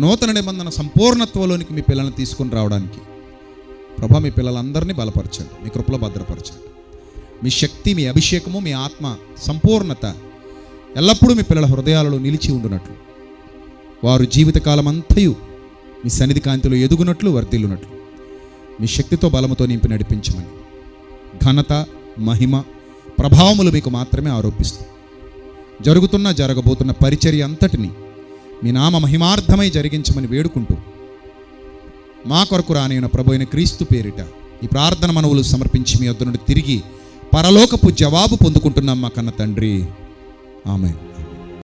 నూతన నిబంధన సంపూర్ణత్వంలోనికి మీ పిల్లల్ని తీసుకుని రావడానికి ప్రభా మీ పిల్లలందరినీ బలపరచండి, మీ కృపలో భద్రపరచండి. మీ శక్తి, మీ అభిషేకము, మీ ఆత్మ సంపూర్ణత ఎల్లప్పుడూ మీ పిల్లల హృదయాలలో నిలిచి ఉండునట్లు, వారు జీవితకాలం అంతయు మీ సన్నిధి కాంతిలో ఎదుగునట్లు, వర్ధిల్లునట్లు మీ శక్తితో బలముతో నింపి నడిపించమని ఘనత, మహిమ, ప్రభావములు మీకు మాత్రమే ఆరోపిస్తూ జరగబోతున్న పరిచర్య అంతటిని మీ నామ మహిమార్థమై జరిగించమని వేడుకుంటూ మా కొరకు రానియున్న ప్రభు అయిన క్రీస్తు పేరిట ఈ ప్రార్థన మనవులు సమర్పించి మీ వద్ద నుండి తిరిగి పరలోకపు జవాబు పొందుకుంటున్నాం మా కన్న తండ్రి. ఆమేన్.